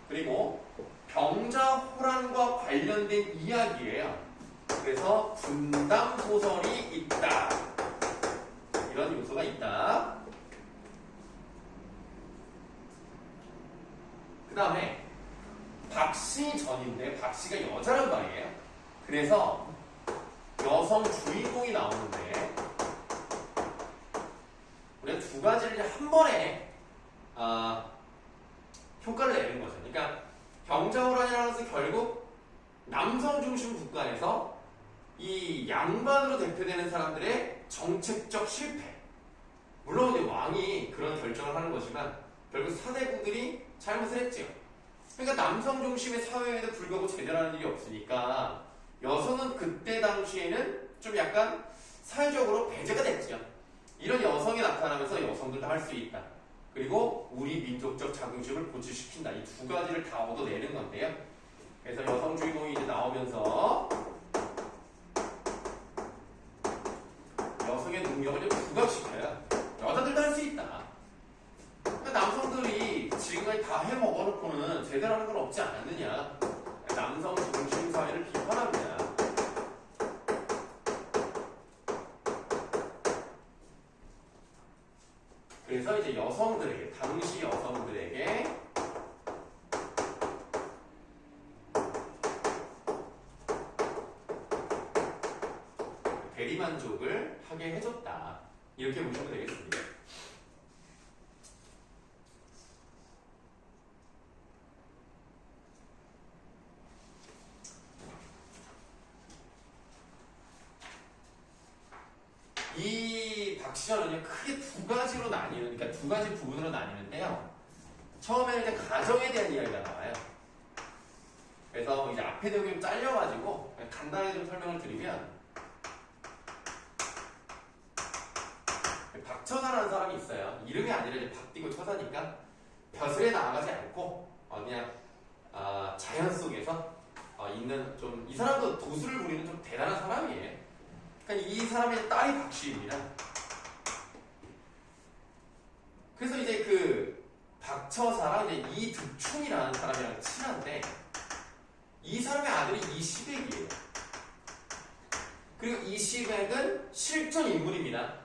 그리고 병자호란과 관련된 이야기예요. 그래서 분당 소설이 있다. 이런 요소가 있다. 그 다음에 박시전인데 박시가 여자란 말이에요. 그래서 여성 주인공이 나오는데 우리가 두 가지를 이제 한 번에 효과를 내는 거죠. 그러니까 병자호란이라는 것은 결국 남성 중심 국가에서 이 양반으로 대표되는 사람들의 정책적 실패. 물론 이제 왕이 그런 결정을 하는 거지만 결국 사대부들이 잘못을 했죠. 그러니까 남성 중심의 사회에도 불구하고 제대로 하는 일이 없으니까 여성은 그때 당시에는 좀 약간 사회적으로 배제가 됐죠. 이런 여성이 나타나면서 여성들도 할 수 있다. 그리고 우리 민족적 자긍심을 고취시킨다. 이 두 가지를 다 얻어내는 건데요. 그래서 여성 주인공이 이제 나오면서 여성의 능력을 좀 부각시켜요. 여자들도 할 수 있다. 그러니까 남성들이 지금까지 다 해먹어놓고는 제대로 하는 건 없지 않았느냐. 남성 중심 사회를 비판합니다. 그래서 이제 여성들에게, 당시 여성들에게 대리만족을 하게 해줬다. 이렇게 보시면 되겠습니다. 이 박시전은요 크게 두 가지로 나뉘는, 그러니까 두 가지 부분으로 나뉘는데요. 처음에는 이제 가정에 대한 이야기가 나와요. 그래서 이제 앞에 내용이 좀 잘려가지고 간단하게 좀 설명을 드리면, 박처사라는 사람이 있어요. 이름이 아니라 이제 박띠고 처사니까 벼슬에 나아가지 않고 그냥 자연 속에서 있는, 좀 이 사람도 도술을 부리는 좀 대단한 사람이에요. 그러니까 이 사람의 딸이 박씨입니다. 그래서 이제 그 박처사랑 이제 이득충이라는 사람이랑 친한데 이 사람의 아들이 이시백이에요. 그리고 이시백은 실존 인물입니다.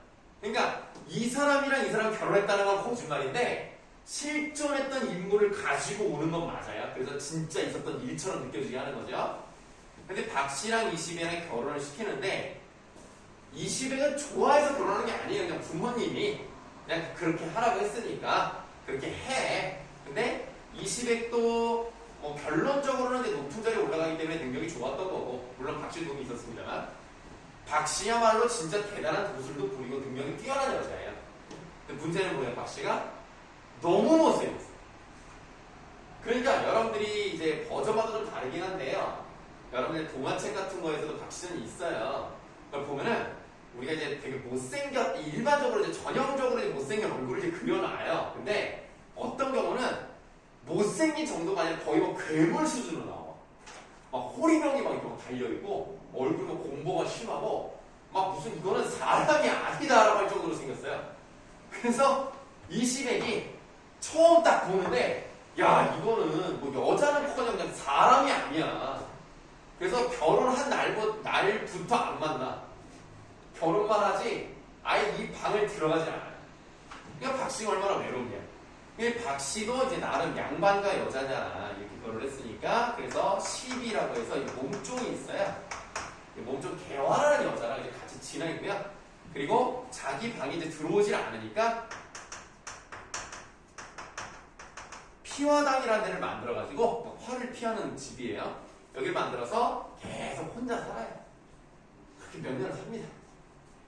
그러니까 이 사람이랑 이 사람이 결혼했다는 건 거짓말인데 실존했던 인물을 가지고 오는 건 맞아요. 그래서 진짜 있었던 일처럼 느껴지게 하는 거죠. 근데 박씨랑 이시백이랑 결혼을 시키는데 21은 좋아해서 그러는 게 아니에요. 그냥 부모님이 그냥 그렇게 하라고 했으니까 그렇게 해. 근데 20액도 뭐 결론적으로는 이제 높은 자리에 올라가기 때문에 능력이 좋았던 거고, 물론 박씨 도움이 있었습니다만, 박씨야말로 진짜 대단한 도술도 부리고 능력이 뛰어난 여자예요. 근데 문제는 뭐예요? 박씨가 너무 못생겼어요. 그러니까 여러분들이 이제 버전마다 좀 다르긴 한데요. 여러분들 동화책 같은 거에서도 박씨는 있어요. 그걸 보면은 우리가 이제 되게 일반적으로 이제 전형적으로 이제 못생긴 얼굴을 이제 그려놔요. 근데 어떤 경우는 못생긴 정도가 아니라 거의 뭐 괴물 수준으로 나와. 막 호리병이 막 이렇게 달려있고, 얼굴도 공보가 심하고, 막 무슨 이거는 사람이 아니다라고 할 정도로 생겼어요. 그래서 이 시댁이 처음 딱 보는데, 야, 이거는 뭐 여자는 커녕 그냥 사람이 아니야. 그래서 결혼한 날부터 안 만나. 결혼만 하지, 아예 이 방을 들어가지 않아요. 그러니까 박씨가 얼마나 외롭냐. 박씨도 이제 나름 양반가 여자잖아. 이렇게 결혼을 했으니까. 그래서 시비라고 해서 몸종이 있어요. 몸종 개화라는 여자랑 이제 같이 지내고요. 그리고 자기 방에 이제 들어오질 않으니까 피화당이라는 데를 만들어가지고 화를 피하는 집이에요. 여기를 만들어서 계속 혼자 살아요. 그렇게 몇 년을 삽니다.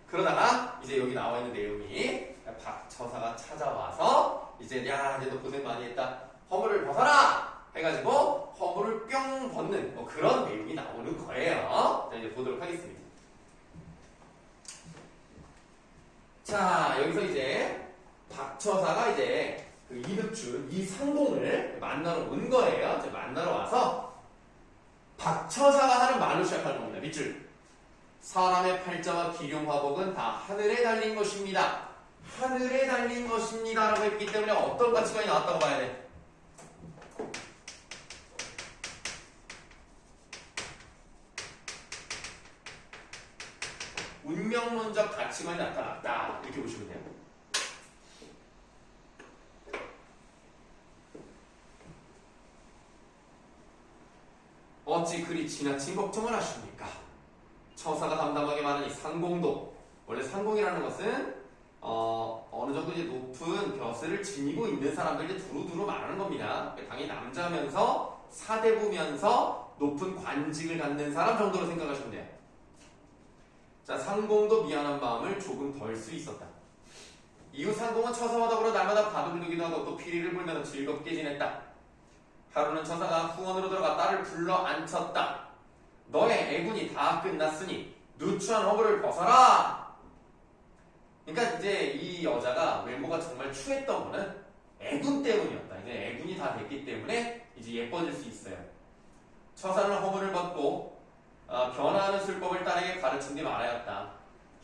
그러다가 이제 여기 나와 있는 내용이 박처사가 찾아와서 이제 야, 이제 너 고생 많이 했다. 허물을 벗어라! 해가지고 허물을 뿅 벗는 뭐 그런 내용이 나오는 거예요. 자, 이제 보도록 하겠습니다. 자, 여기서 이제 박처사가 이제 그 이득준, 이상공을 만나러 온 거예요. 이제 만나러 와서 박처사가 하는 말로 시작하는 겁니다. 밑줄. 사람의 팔자와 기륭화복은 다 하늘에 달린 것입니다. 하늘에 달린 것입니다 라고 했기 때문에 어떤 가치관이 나왔다고 봐야 돼? 운명론적 가치관이 나타났다. 이렇게 보시면 돼요. 어찌 그리 지나친 걱정을 하십니까? 처사가 담담하게 말하니 상공도, 원래 상공이라는 것은 어느 정도 이제 높은 벼슬을 지니고 있는 사람들 이제 두루두루 말하는 겁니다. 당연히 남자면서 사대부면서 높은 관직을 갖는 사람 정도로 생각하시면 돼요. 자, 상공도 미안한 마음을 조금 덜 수 있었다. 이후 상공은 처사와 더불어 날마다 밥을 누기도 하고 또 피리를 불면서 즐겁게 지냈다. 하루는 처사가 후원으로 들어가 딸을 불러 앉혔다. 너의 애군이 다 끝났으니 누추한 허물을 벗어라. 그러니까 이제 이 여자가 외모가 정말 추했던 거는 애군 때문이었다. 이제 애군이 다 됐기 때문에 이제 예뻐질 수 있어요. 처사는 허물을 벗고 변화하는 술법을 딸에게 가르친 뒤 말하였다.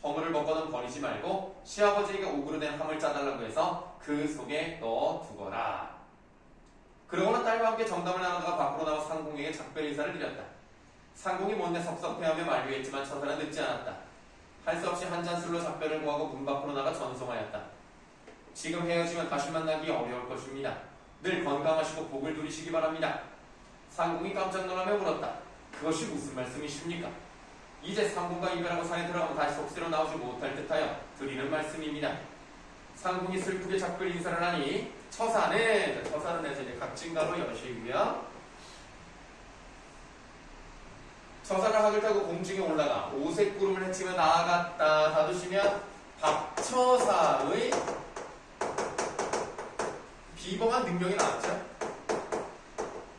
허물을 벗고는 버리지 말고 시아버지에게 오그로 된 함을 짜달라고 해서 그 속에 넣어두거라. 그러고는 딸과 함께 정담을 나누다가 밖으로 나와 상공에게 작별 인사를 드렸다. 상공이 못내 섭섭해하며 만류했지만 처사는 늦지 않았다. 할 수 없이 한 잔 술로 작별을 구하고 문 밖으로 나가 전송하였다. 지금 헤어지면 다시 만나기 어려울 것입니다. 늘 건강하시고 복을 누리시기 바랍니다. 상공이 깜짝 놀라며 물었다. 그것이 무슨 말씀이십니까? 이제 상공과 이별하고 산에 들어가면 다시 속세로 나오지 못할 듯하여 드리는 말씀입니다. 상공이 슬프게 작별 인사를 하니 처사는 이제 각진가로 여시고요. 처사가 학을 타고 공중에 올라가 오색 구름을 헤치며 나아갔다. 닫으시면 박처사의 비범한 능력이 나왔죠.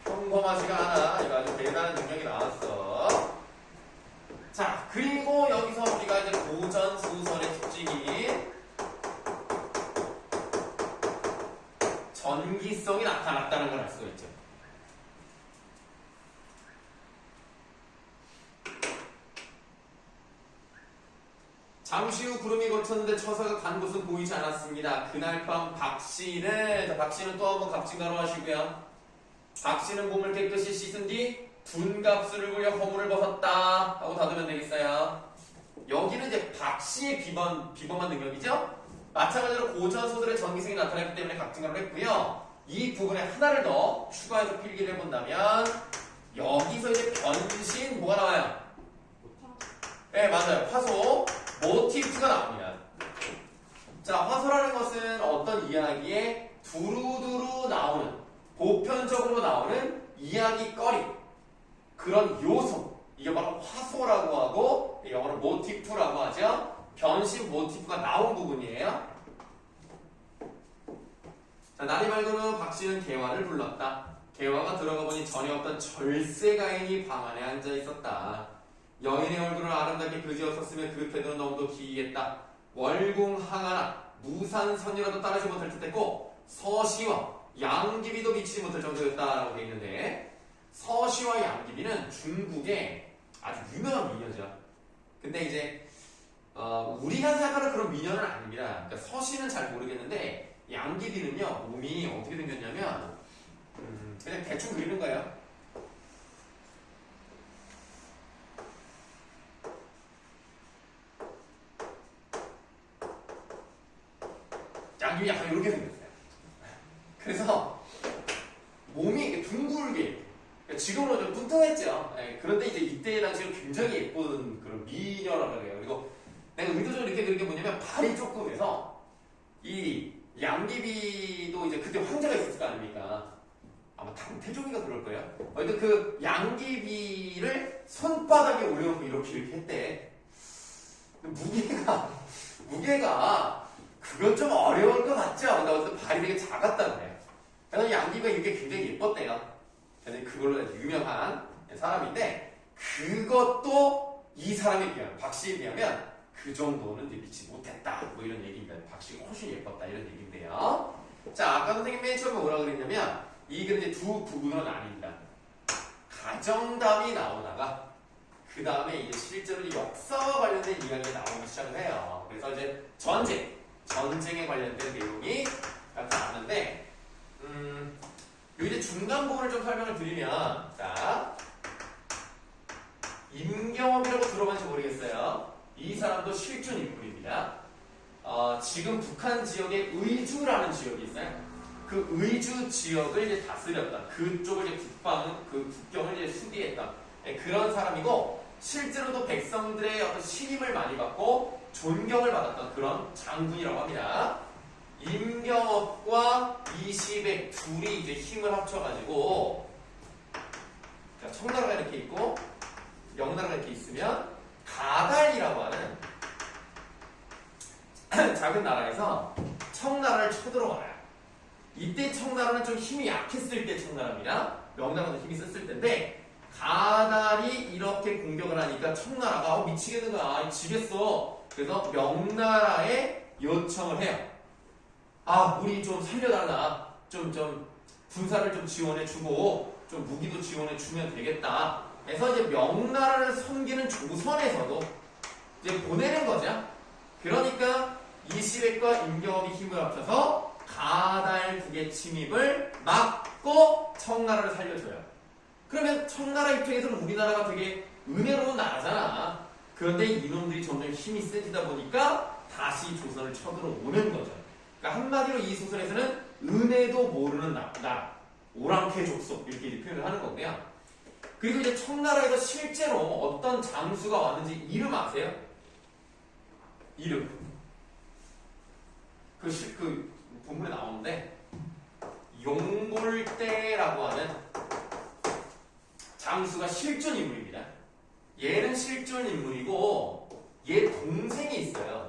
평범하지가 않아. 이거 아주 대단한 능력이 나왔어. 자, 그리고 여기서 우리가 이제 고전 소설의 특징이 전기성이 나타났다는 걸 알 수가 있죠. 잠시 후 구름이 걷혔는데 처사가 간 곳은 보이지 않았습니다. 그날 밤 박씨는 또 한번 갑진가로 하시고요. 박씨는 몸을 깨끗이 씻은 뒤 둔갑술을 굴려 허물을 벗었다 하고 닫으면 되겠어요. 여기는 이제 박씨의 비범한 능력이죠. 마찬가지로 고전 소설의 전기성이 나타났기 때문에 각진가로 했고요. 이 부분에 하나를 더 추가해서 필기를 해본다면 여기서 이제 변신 뭐가 나와요? 네, 맞아요. 화소. 모티프가 나옵니다. 자, 화소라는 것은 어떤 이야기에 두루두루 나오는, 보편적으로 나오는 이야기거리, 그런 요소, 이게 바로 화소라고 하고 영어로 모티프라고 하죠. 변신 모티프가 나온 부분이에요. 자, 나리 말고는 박씨는 개화를 불렀다. 개화가 들어가 보니 전에 없던 절세가인이 방 안에 앉아 있었다. 여인의 얼굴을 아름답게 그지었었으면 그 태도는 너무도 기이했다. 월궁항하나 무산선이라도 따르지 못할 듯했고 서시와 양귀비도 미치지 못할 정도였다라고 되어 있는데, 서시와 양귀비는 중국의 아주 유명한 미녀죠. 근데 이제 우리가 생각하는 그런 미녀는 아닙니다. 그러니까 서시는 잘 모르겠는데 양귀비는요, 몸이 어떻게 생겼냐면 그냥 대충 그리는 거예요. 양귀비 약간 이렇게 생겼어요. 그래서 몸이 둥글게, 지금은 좀 뚱뚱했죠. 그런데 이제 이때 당시에 굉장히 예쁜 그런 미녀라고 해요. 그리고 내가 의도적으로 이렇게 그린 게 뭐냐면 발이 조금 해서, 이 양귀비도 이제 그때 황제가 있었을 거 아닙니까? 아마 당태종이가 그럴 거예요. 근데 그 양귀비를 손바닥에 올려놓고 이렇게 했대. 무게가 그건 좀 어려울 것 같죠? 근데 발이 되게 작았다고 그래요. 그래서 양귀비가 이게 굉장히 예뻤대요. 그래서 그걸로 유명한 사람인데, 그것도 이 사람에 비하면, 박씨에 비하면 그 정도는 이제 미치지 못했다. 뭐 이런 얘기입니다. 박씨가 훨씬 예뻤다. 이런 얘기인데요. 자, 아까 선생님 맨 처음에 뭐라 그랬냐면, 이 글은 이제 두 부분으로 나뉩니다. 가정담이 나오다가, 그 다음에 이제 실제로 역사와 관련된 이야기가 나오기 시작을 해요. 그래서 이제 전쟁에 관련된 내용이 나왔는데, 이제 중간 부분을 좀 설명을 드리면, 자, 임경업이라고 들어봤는지 모르겠어요. 이 사람도 실존 인물입니다. 지금 북한 지역에 의주라는 지역이 있어요. 그 의주 지역을 이제 다스렸던, 그쪽을 이제 국경을 이제 수비했던 그런 사람이고, 실제로도 백성들의 어떤 신임을 많이 받고 존경을 받았던 그런 장군이라고 합니다. 임경업과 이시백 둘이 이제 힘을 합쳐가지고, 자, 청나라가 이렇게 있고 명나라가 이렇게 있으면 가달이라고 하는 작은 나라에서 청나라를 쳐들어와요. 이때 청나라는 좀 힘이 약했을 때 청나라입니다. 명나라도 힘이 셌을 때인데, 가달이 이렇게 공격을 하니까 청나라가 미치겠는 거야, 지겠어. 그래서 명나라에 요청을 해요. 우리 좀 살려달라. 좀 군사를 좀 지원해주고 좀 무기도 지원해주면 되겠다. 그래서 이제 명나라를 섬기는 조선에서도 이제 보내는 거죠. 그러니까 이시백과 임경업이 힘을 합쳐서 가달국의 침입을 막고 청나라를 살려줘요. 그러면 청나라 입장에서는 우리나라가 되게 은혜로운 나라잖아. 그런데 이놈들이 점점 힘이 세지다 보니까 다시 조선을 쳐들어오는 거죠. 그러니까 한마디로 이 소설에서는 은혜도 모르는 나라, 오랑캐 족속, 이렇게 표현을 하는 건데요. 그리고 이제 청나라에서 실제로 어떤 장수가 왔는지 이름 아세요? 이름. 그 본문에 나오는데, 용골대라고 하는 장수가 실존 인물입니다. 얘는 실존 인물이고, 얘 동생이 있어요.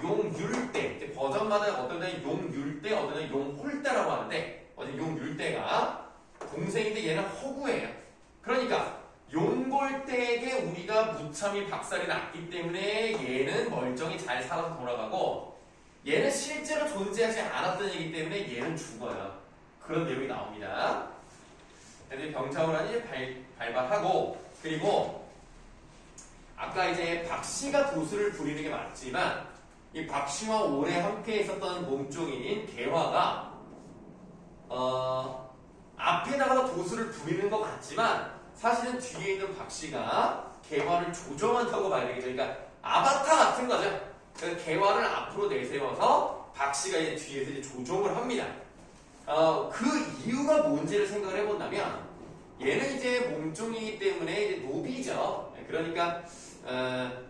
용율대. 버전마다 어떤 데는 용율대, 어떤 데는 용홀대라고 하는데, 어제 용율대가 동생인데 얘는 허구예요. 그러니까 용골대에게 우리가 무참히 박살이 났기 때문에 얘는 멀쩡히 잘 살아서 돌아가고, 얘는 실제로 존재하지 않았던 얘기 때문에 얘는 죽어요. 그런 내용이 나옵니다. 그래서 병차오란이 발발하고, 그리고 아까 이제 박씨가 도수를 부리는 게 맞지만, 이 박씨와 오래 함께 있었던 몸종인 개화가 앞에다가 도수를 부리는 것 같지만, 사실은 뒤에 있는 박씨가 개화를 조종한다고 봐야 되겠죠. 그러니까 아바타 같은 거죠. 그래서 개화를 앞으로 내세워서 박씨가 이제 뒤에서 이제 조종을 합니다. 그 이유가 뭔지를 생각을 해본다면, 얘는 이제 몸종이기 때문에 이제 노비죠. 그러니까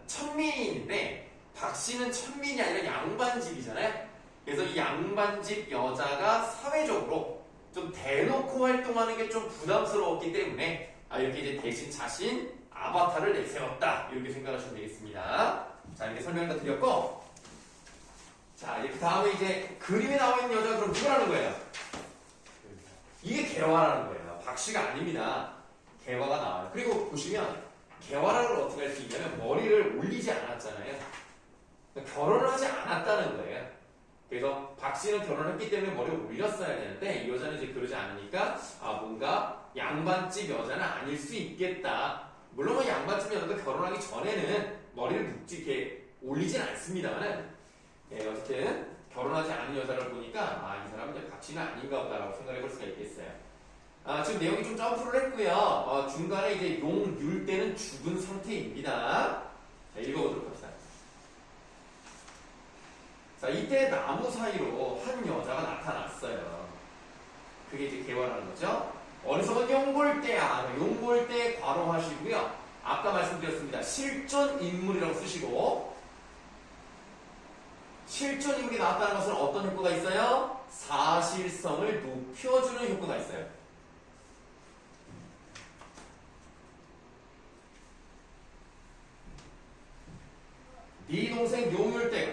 천민인데 박 씨는 천민이 아니라 양반집이잖아요. 그래서 이 양반집 여자가 사회적으로 좀 대놓고 활동하는 게 좀 부담스러웠기 때문에 이렇게 이제 대신 자신 아바타를 내세웠다 이렇게 생각하시면 되겠습니다. 자, 이렇게 설명을 다 드렸고, 자, 그 다음에 이제 그림에 나와 있는 여자가 그럼 누구라는 거예요? 이게 개화라는 거예요. 박씨가 아닙니다. 개화가 나와요. 그리고 보시면 개화라를 어떻게 할 수 있냐면 머리를 올리지 않았잖아요. 그러니까 결혼을 하지 않았다는 거예요. 그래서 박씨는 결혼을 했기 때문에 머리를 올렸어야 되는데 이 여자는 이제 그러지 않으니까 뭔가 양반집 여자는 아닐 수 있겠다. 물론 뭐 양반집 여자도 결혼하기 전에는 머리를 묵직해 올리진 않습니다만은 어쨌든 결혼하지 않은 여자를 보니까 이 사람은 이제 박씨는 아닌가 보다라고 생각해 볼 수가 있겠어요. 지금 내용이 좀 점프를 했고요. 중간에 이제 용율대는 죽은 상태입니다. 자, 읽어보도록 합시다. 자, 이때 나무 사이로 한 여자가 나타났어요. 그게 이제 개화라는 거죠. 어리석은 용골대야. 용골대 괄호하시고요. 아까 말씀드렸습니다. 실존 인물이라고 쓰시고, 실존 인물이 나왔다는 것은 어떤 효과가 있어요? 사실성을 높여주는 효과가 있어요. 네 동생 용율대가,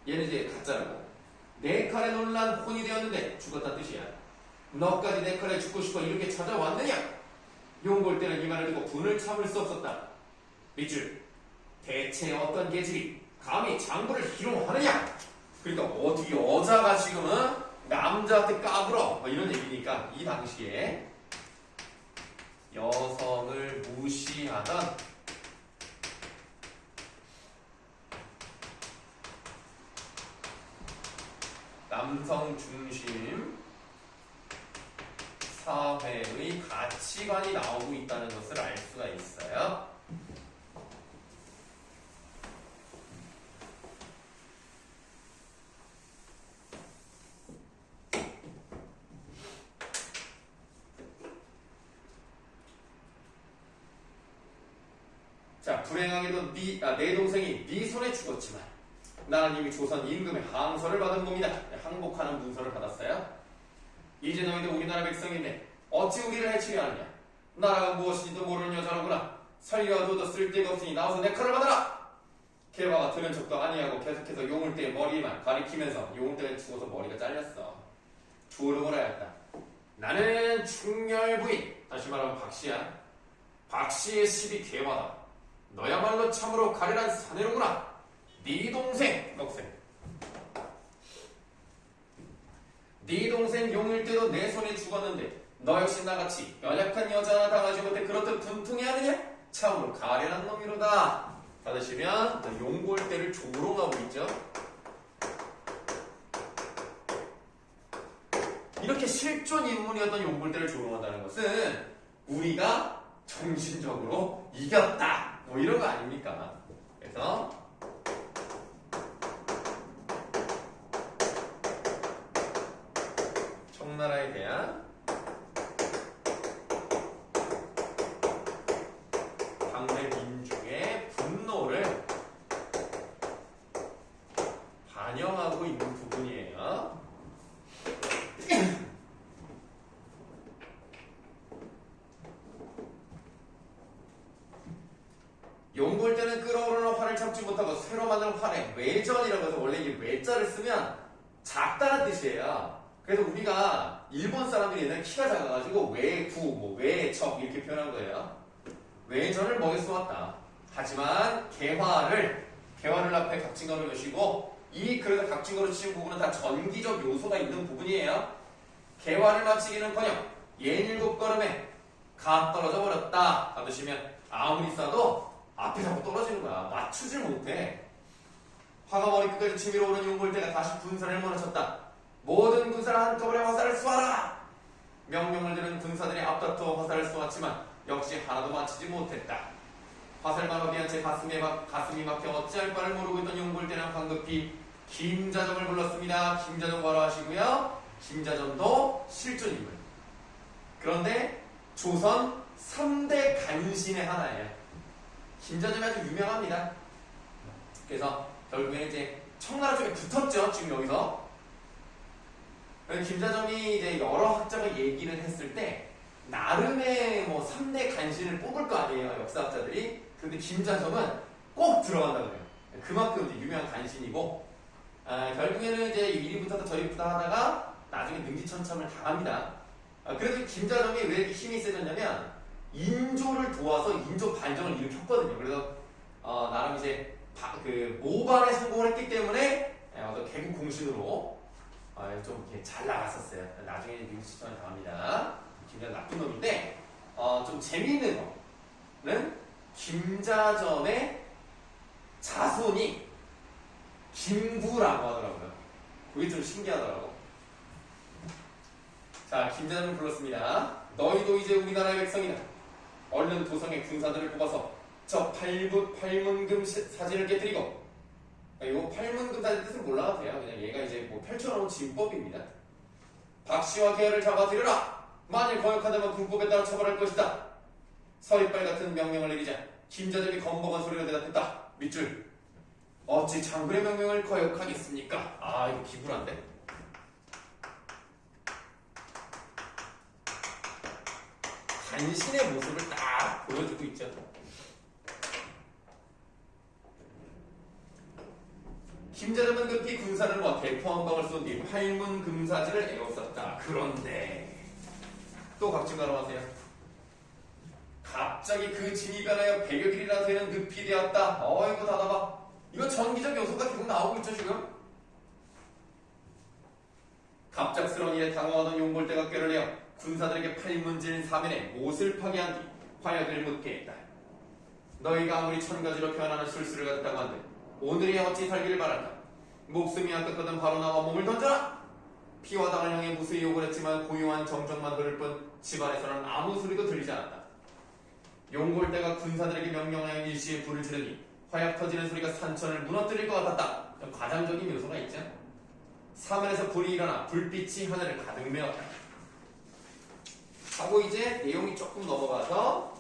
얘는 이제 가짜라고, 내 칼에 놀란 혼이 되었는데 죽었다 뜻이야. 너까지 내 칼에 죽고 싶어 이렇게 찾아왔느냐? 용골대는 이 말을 듣고 분을 참을 수 없었다. 밑줄, 대체 어떤 계집이 감히 장부를 희롱하느냐? 그러니까 어떻게 여자가 지금은 남자한테 까불어 이런 얘기니까 이 당시에 여성을 무시하던 남성 중심 사회의 가치관이 나오고 있다는 것을 알 수가 있어요. 자, 불행하게도 내 동생이 네 손에 죽었지만 나는 이미 조선 임금의 항서를 받은 몸이다. 항복하는 문서를 받았어요. 이제 너희도 우리나라 백성인데 어찌 우리를 해치려 하느냐? 나라가 무엇인지도 모르는 여자로구나. 살려둬도 쓸데가 없으니 나와서 내 칼을 받아라. 개화가 들은 척도 아니하고 계속해서 용울대의 머리만 가리키면서 용울대에 죽어서 머리가 잘렸어. 조롱을 하였다. 나는 충렬부인, 다시 말하면 박씨야. 박씨의 시비 개화다. 너야말로 참으로 가련한 사내로구나. 네 동생, 넉생. 네 동생 용일대도 내 손에 죽었는데 너 역시 나같이 연약한 여자 하나 당하지 못해 그렇듯 분통해하느냐? 참으로 가련한 놈이로다. 받으시면 용골대를 조롱하고 있죠. 이렇게 실존 인물이었던 용골대를 조롱한다는 것은 우리가 정신적으로 이겼다 뭐 이런 거 아닙니까? 그래서 청나라에 대한 당대 민중의 분노를 반영하고 있는 부분이에요. 용골 때는 끓어오르는 화를 참지 못하고 새로 만든 화에 외전이라고 해서 원래 이 외자를 쓰면 작다는 뜻이에요. 그래서 우리가 일본 사람들이 옛날에 키가 작아가지고 외구, 외적 이렇게 표현한 거예요. 외전을 먹여 쏘았다. 하지만 개화를 앞에 각진거로 여시고 그래서 각진거로 치신 부분은 다 전기적 요소가 있는 부분이에요. 개화를 마치기는커녕 67걸음에 가 떨어져 버렸다. 받으시면 아무리 싸도 앞에 자꾸 떨어지는 거야. 맞추질 못해. 화가 머리끝까지 치밀어 오른 용골대가 다시 군사를 몰아쳤다. 모든 군사를 한꺼번에 화살을 쏘아라! 명령을 들은 군사들이 앞다투어 화살을 쏘았지만 역시 하나도 맞히지 못했다. 화살만 어디한 채 가슴이 막혀 어찌할 바를 모르고 있던 용골대는 황급히 김자정을 불렀습니다. 김자정 바로 하시고요. 김자정도 실존인물. 그런데 조선 3대 간신의 하나예요. 김자점이 아주 유명합니다. 그래서 결국에는 이제 청나라 쪽에 붙었죠. 지금 여기서. 김자점이 이제 여러 학자가 얘기를 했을 때 나름의 뭐 3대 간신을 뽑을 거 아니에요. 역사학자들이. 근데 김자점은 꼭 들어간다고 해요. 그만큼 이제 유명한 간신이고 결국에는 이제 1위부터 저위부터 하다가 나중에 능지천참을 당합니다. 그래도 김자점이 왜 이렇게 힘이 세졌냐면 인조를 도와서 인조 반정을 일으켰거든요. 그래서 나름 이제 그 모반에 성공을 했기 때문에 어떤 개국 공신으로 좀 이렇게 잘 나갔었어요. 나중에 능지천참을 당합니다. 김자점 나쁜 놈인데 좀 재미있는 거는 김자점의 자손이 김구라고 하더라고요. 그게 좀 신기하더라고. 자, 김자점을 불렀습니다. 너희도 이제 우리나라의 백성이다. 얼른 도성의 군사들을 뽑아서 저 팔문금 사진을 깨뜨리고, 이거 팔문금 사진 뜻은 몰라도 돼요. 그냥 얘가 이제 뭐 펼쳐놓은 진법입니다. 박씨와 계열을 잡아들여라. 만일 거역하다면 군법에 따라 처벌할 것이다. 서리빨 같은 명령을 내리자 김자점이 건방한 소리가 대답했다. 밑줄. 어찌 장군의 명령을 거역하겠습니까? 이거 기분한데? 간신의 모습을 딱 보여주고 있죠. 김자점은 급히 군사를 모아 대포 한 방을 쏜 뒤 팔문금사지를 에워쌌다. 그런데 또 각진가로 하세요. 갑자기 그 진이 변하여 100여 길이나 되는 늪이 되었다. 이거 닫아봐. 이거 전기적 요소가 계속 나오고 있죠 지금. 갑작스러운 일에 당황하던 용골대가 꾀를 내어 군사들에게 팔문진 사면에 못을 파괴한 뒤 화약을 묻게 했다. 너희가 아무리 천가지로 변하는 술수를 갖다고 한들 오늘이 어찌 살기를 바란다. 목숨이 아깝거든 바로 나와 몸을 던져라. 피와 당을 향해 무수히 욕을 했지만 고요한 정적만 들을 뿐 집안에서는 아무 소리도 들리지 않았다. 용골대가 군사들에게 명령하여 일시에 불을 지르니 화약 터지는 소리가 산천을 무너뜨릴 것 같았다. 과장적인 요소가 있죠. 사면에서 불이 일어나 불빛이 하늘을 가득 메웠다. 하고 이제 내용이 조금 넘어가서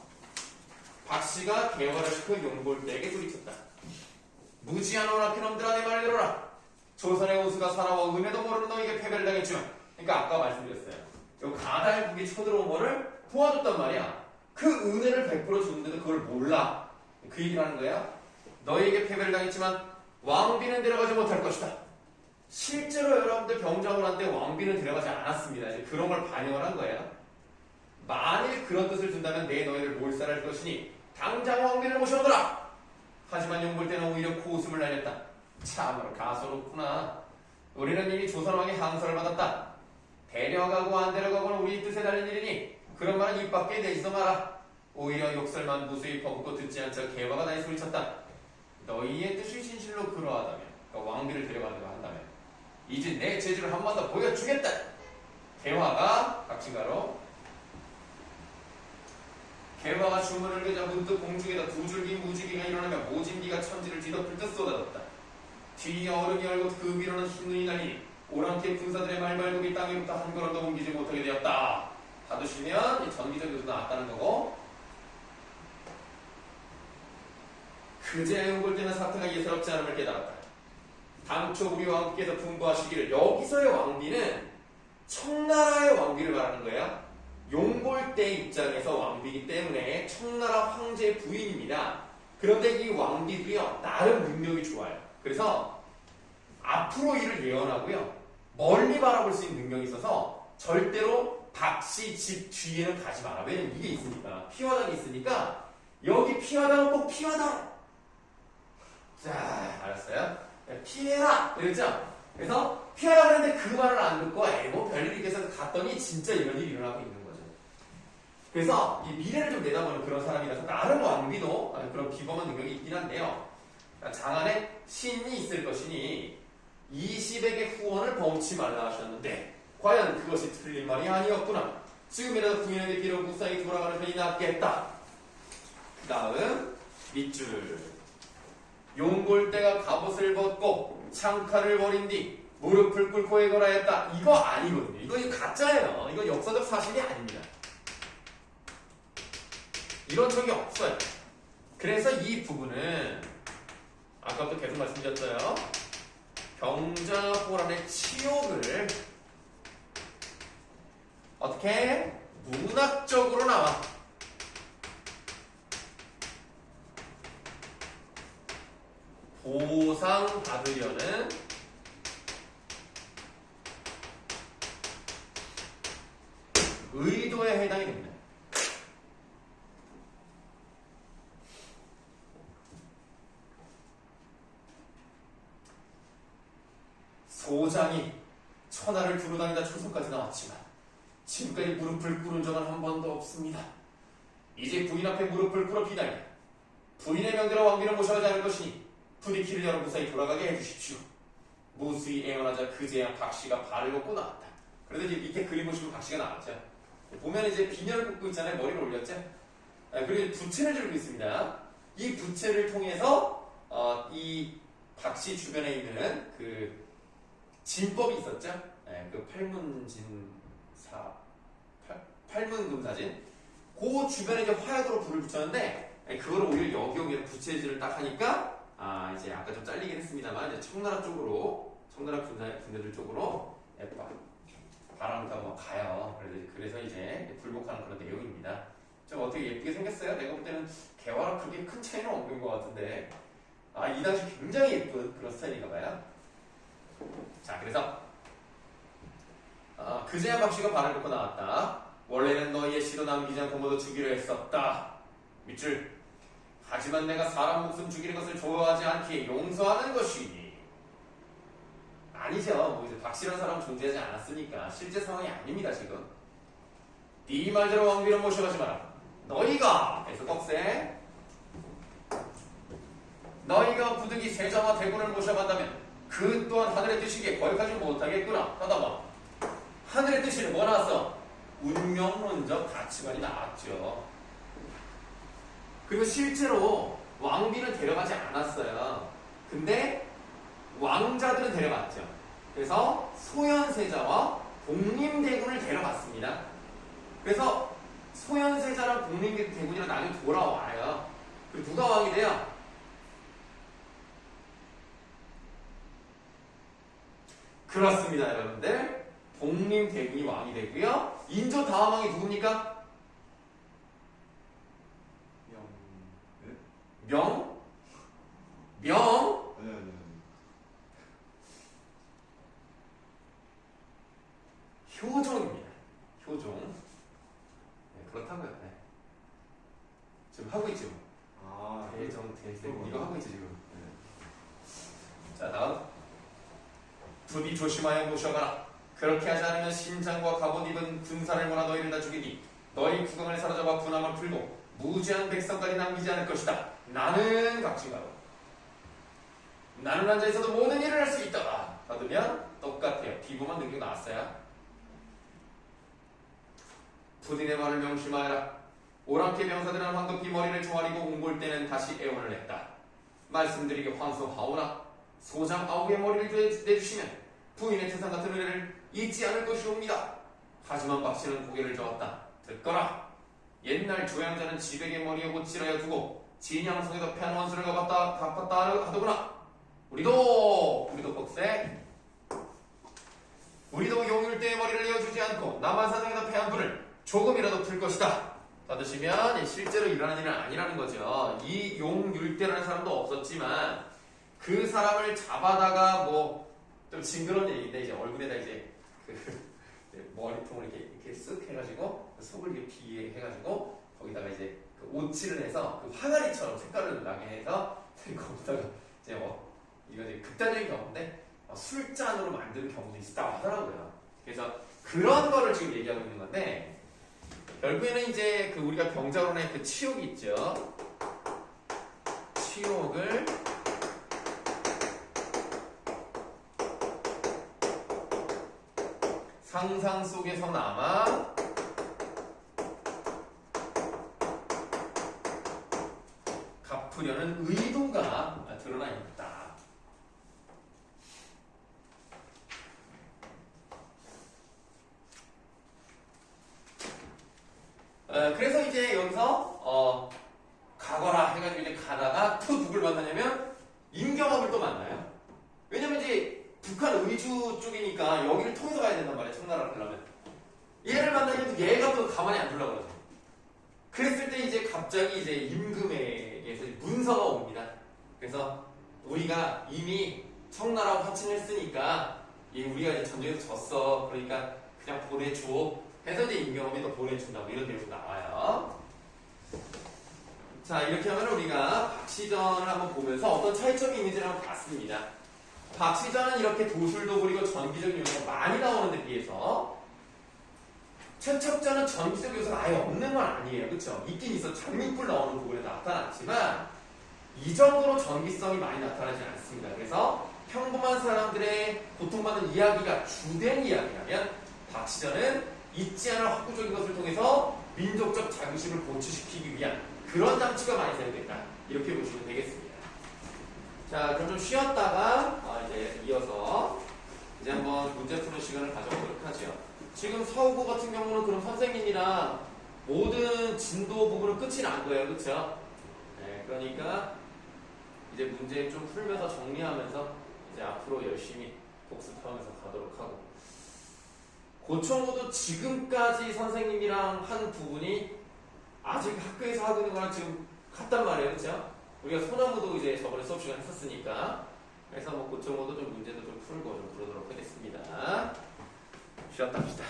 박씨가 개화를 시켜 용골대에게 소리쳤다. 무지한 오라키놈들아 내 말을 들어라. 조선의 우수가 살아와 은혜도 모르는 너에게 패배를 당했지만, 그러니까 아까 말씀드렸어요. 요 가달국이 쳐들어온 거를 도와줬단 말이야. 그 은혜를 100% 줬는데도 그걸 몰라. 그 얘기를 하는 거야. 너희에게 패배를 당했지만 왕비는 데려가지 못할 것이다. 실제로 여러분들 병자호란때 왕비는 데려가지 않았습니다. 이제 그런 걸 반영을 한 거예요. 만일 그런 뜻을 준다면 내 너희를 몰살할 것이니 당장 왕비를 모셔오너라. 하지만 용골대는 오히려 코웃음을 날렸다. 참으로 가소롭구나. 우리는 이미 조선왕의 항서를 받았다. 데려가고 안 데려가고는 우리 뜻에 달린 일이니 그런 말은 입 밖에 내지도 마라. 오히려 욕설만 무수히 퍼붓고 듣지 않자 개화가 다시 소리쳤다. 너희의 뜻이 진실로 그러하다면, 그러니까 왕비를 데려가려고 한다면 이제 내 재주를 한 번 더 보여주겠다. 개화가 각진가로 개화가 주문을 내자 문득 공중에다 두 줄기 무지개가 일어나며 모진기가 천지를 뒤덮을 듯 쏟아졌다. 뒤에 얼음이 얼고 그 위로는 흰눈이 날리니 오랑캐 군사들의 말발굽이 땅에부터 한 걸음도 옮기지 못하게 되었다. 받으시면 전기적 요소 나왔다는 거고, 그제야 용골대는 사태가 예사롭지 않음을 깨달았다. 당초 우리 왕께서 분부하시기를, 여기서의 왕비는 청나라의 왕비를 말하는 거예요. 용골대 입장에서 왕비이기 때문에 청나라 황제의 부인입니다. 그런데 이 왕비도요 나름 능력이 좋아요. 그래서 앞으로 일을 예언하고요 멀리 바라볼 수 있는 능력이 있어서 절대로 박씨 집 뒤에는 가지 마라. 왜냐면 이게 있으니까, 피화당이 있으니까. 여기 피화당은 꼭 피화당. 자, 알았어요? 피해라! 이랬죠? 그래서 피하라 그랬는데 그 말을 안 듣고 뭐 별일이 있겠어 갔더니 진짜 이런 일이 일어나고 있는 거죠. 그래서 이 미래를 좀 내다보는 그런 사람이라서 나름 왕비도 그런 비범한 능력이 있긴 한데요. 장안에 신이 있을 것이니 20에게 후원을 범치 말라 하셨는데 과연 그것이 틀린 말이 아니었구나. 지금이라도 부인에게 비록 무사히 돌아가는 편이 낫겠다. 그 다음 밑줄. 용골대가 갑옷을 벗고 창칼을 버린 뒤 무릎을 꿇고 해거라했다. 이거 아니거든요. 이거 가짜예요. 이거 역사적 사실이 아닙니다. 이런 적이 없어요. 그래서 이 부분은 아까부터 계속 말씀드렸어요. 병자호란의 치욕을 어떻게 문학적으로 나와 보상받으려는 의도에 해당이 됩니다. 소장이 천하를 두루다니다 초선까지 나왔지만 지금까지 무릎을 꿇은 적은 한 번도 없습니다. 이제 부인 앞에 무릎을 꿇어 비나니 부인의 명대로 왕비를 모셔가지 않을 것이니 부디 길을 열어 무사히 돌아가게 해주십시오. 무수히 애원하자 그제야 박씨가 발을 걷고 나왔다. 그래도 이제 밑에 그림 보시면 박씨가 나왔죠. 보면 이제 비녀를 꽂고 있잖아요. 머리를 올렸죠. 그리고 부채를 들고 있습니다. 이 부채를 통해서 이 박씨 주변에 있는 그 진법이 있었죠. 그 팔문금사진. 그 주변에 이제 화약으로 불을 붙였는데 그걸 오히려 여기에 부채질을 딱 하니까 이제 아까 좀 잘리긴 했습니다만 이제 청나라 쪽으로 청나라 군대들 쪽으로 바람을 타고 가요. 그래서 이제 불복하는 그런 내용입니다. 좀 어떻게 예쁘게 생겼어요? 내가 볼 때는 개화랑 그렇게 큰 차이는 없는 것 같은데 이 당시 굉장히 예쁜 그런 스타일인가 봐요. 자, 그래서 그제야 박씨가 발을 걷고 나왔다. 원래는 너희의 시도 남기지 않고 모두 죽이려 했었다. 밑줄. 하지만 내가 사람 목숨 죽이는 것을 좋아하지 않기에 용서하는 것이니. 아니죠. 뭐 이제 박씨라는 사람은 존재하지 않았으니까 실제 상황이 아닙니다. 지금. 네 말대로 왕비를 모셔가지 마라. 너희가 해서 꺽쇠. 너희가 부득이 세자와 대군을 모셔간다면 그 또한 하늘의 뜻이기에 거역하지 못하겠구나. 하다봐. 하늘의 뜻이는 뭐 나왔어? 운명론적 가치관이 나왔죠. 그리고 실제로 왕비는 데려가지 않았어요. 근데 왕자들은 데려갔죠. 그래서 소현세자와 복림대군을 데려갔습니다. 그래서 소현세자랑 복림대군이랑 나중에 돌아와요. 그리고 누가 왕이 돼요? 그렇습니다, 여러분들. 복림대군이 왕이 되고요. 인조 다음 왕이 누굽니까? 명? 효종입니다. 효종. 네, 그렇다고요. 네. 지금 하고 있죠. 대정, 대생. 이거 하고 있죠, 지금. 네. 자, 다음. 부디 조심하여 모셔가라. 그렇게 하지 않으면 신장과 갑옷 입은 군사를 모아 너희를 다 죽이니 너희 국왕을 사로잡아 군함을 풀고 무지한 백성까지 남기지 않을 것이다. 나는 각진가로 나는 앉아있어도 모든 일을 할 수 있다. 받으면 똑같아요. 비보만 능력 나왔어요. 부디 내 말을 명심하여라. 오랑캐 병사들은 황급히 머리를 조아리고 옹볼 때는 다시 애원을 했다. 말씀드리기 황송하오나 소장 아우의 머리를 내주시면 부인의 태산 같은 은혜를 잊지 않을 것이옵니다. 하지만 박씨는 고개를 저었다. 듣거라. 옛날 조양자는 지백의 머리에 못질하여 두고 진양성에서 패한 원수를 갚았다 하더구나. 우리도 꺽쇠. 우리도 용율대의 머리를 내어주지 않고 남한사정에서 패한 분을 조금이라도 풀 것이다. 받으시면 실제로 일어난 일은 아니라는 거죠. 이 용율대라는 사람도 없었지만 그 사람을 잡아다가 뭐 좀 징그러운 얘기인데 이제 얼굴에다 이제 머리통을 이렇게 쓱 해가지고 속을 이렇게 비해가지고 거기다가 이제 그 오칠을 해서 그 항아리처럼 색깔을 나게 해서 거기다가 이제 이거 이제 극단적인 경우인데 술잔으로 만드는 경우도 있다고 하더라고요. 그래서 그런 거를 지금 얘기하고 있는 건데 결국에는 이제 그 우리가 병자론의 그 치욕이 있죠. 치욕을 상상 속에서나마 갚으려는 의도가 드러나 있다. 그래서 이제 여기서 가거라 해가지고 이제 가다가 또 누굴 만나냐면 임경업을 또 만나요. 왜냐면 이제 북한 의주 쪽이니까 여기를 통해서 가야 된단 말이에요. 청나라 가려면. 얘를 만나면 얘가 또 가만히 안 두려고 그러죠. 그랬을 때 이제 갑자기 이제 임금에게서 문서가 옵니다. 그래서 우리가 이미 청나라와 화친했으니까 우리가 이제 전쟁에서 졌어. 그러니까 그냥 보내줘. 해서 이제 임경업이 또 보내준다고 이런 내용이 나와요. 자, 이렇게 하면 우리가 박시전을 한번 보면서 어떤 차이점이 있는지를 한번 봤습니다. 박시전은 이렇게 도술도 그리고 전기적 요소가 많이 나오는 데 비해서 최척전은 전기적 요소가 아예 없는 건 아니에요. 그쵸? 있긴 있어. 장미불 나오는 부분에 나타났지만 이 정도로 전기성이 많이 나타나지 않습니다. 그래서 평범한 사람들의 고통받는 이야기가 주된 이야기라면 박시전은 잊지 않을 확구적인 것을 통해서 민족적 자긍심을 보충시키기 위한 그런 장치가 많이 사용된다. 이렇게 보시면 되겠습니다. 자, 그럼 좀 쉬었다가 이제 이어서 이제 한번 문제 푸는 시간을 가져보도록 하죠. 지금 서우고 같은 경우는 그럼 선생님이랑 모든 진도 부분은 끝이 난 거예요. 그쵸? 네, 그러니까 이제 문제 좀 풀면서 정리하면서 이제 앞으로 열심히 복습하면서 가도록 하고, 고청호도 지금까지 선생님이랑 한 부분이 아직 학교에서 하고 있는 거랑 지금 같단 말이에요. 그쵸? 우리가 소나무도 이제 저번에 수업 시간에 했었으니까. 그래서 뭐 고청호도 좀 문제도 좀 풀고 좀 그러도록 하겠습니다. 쉬었다 합시다.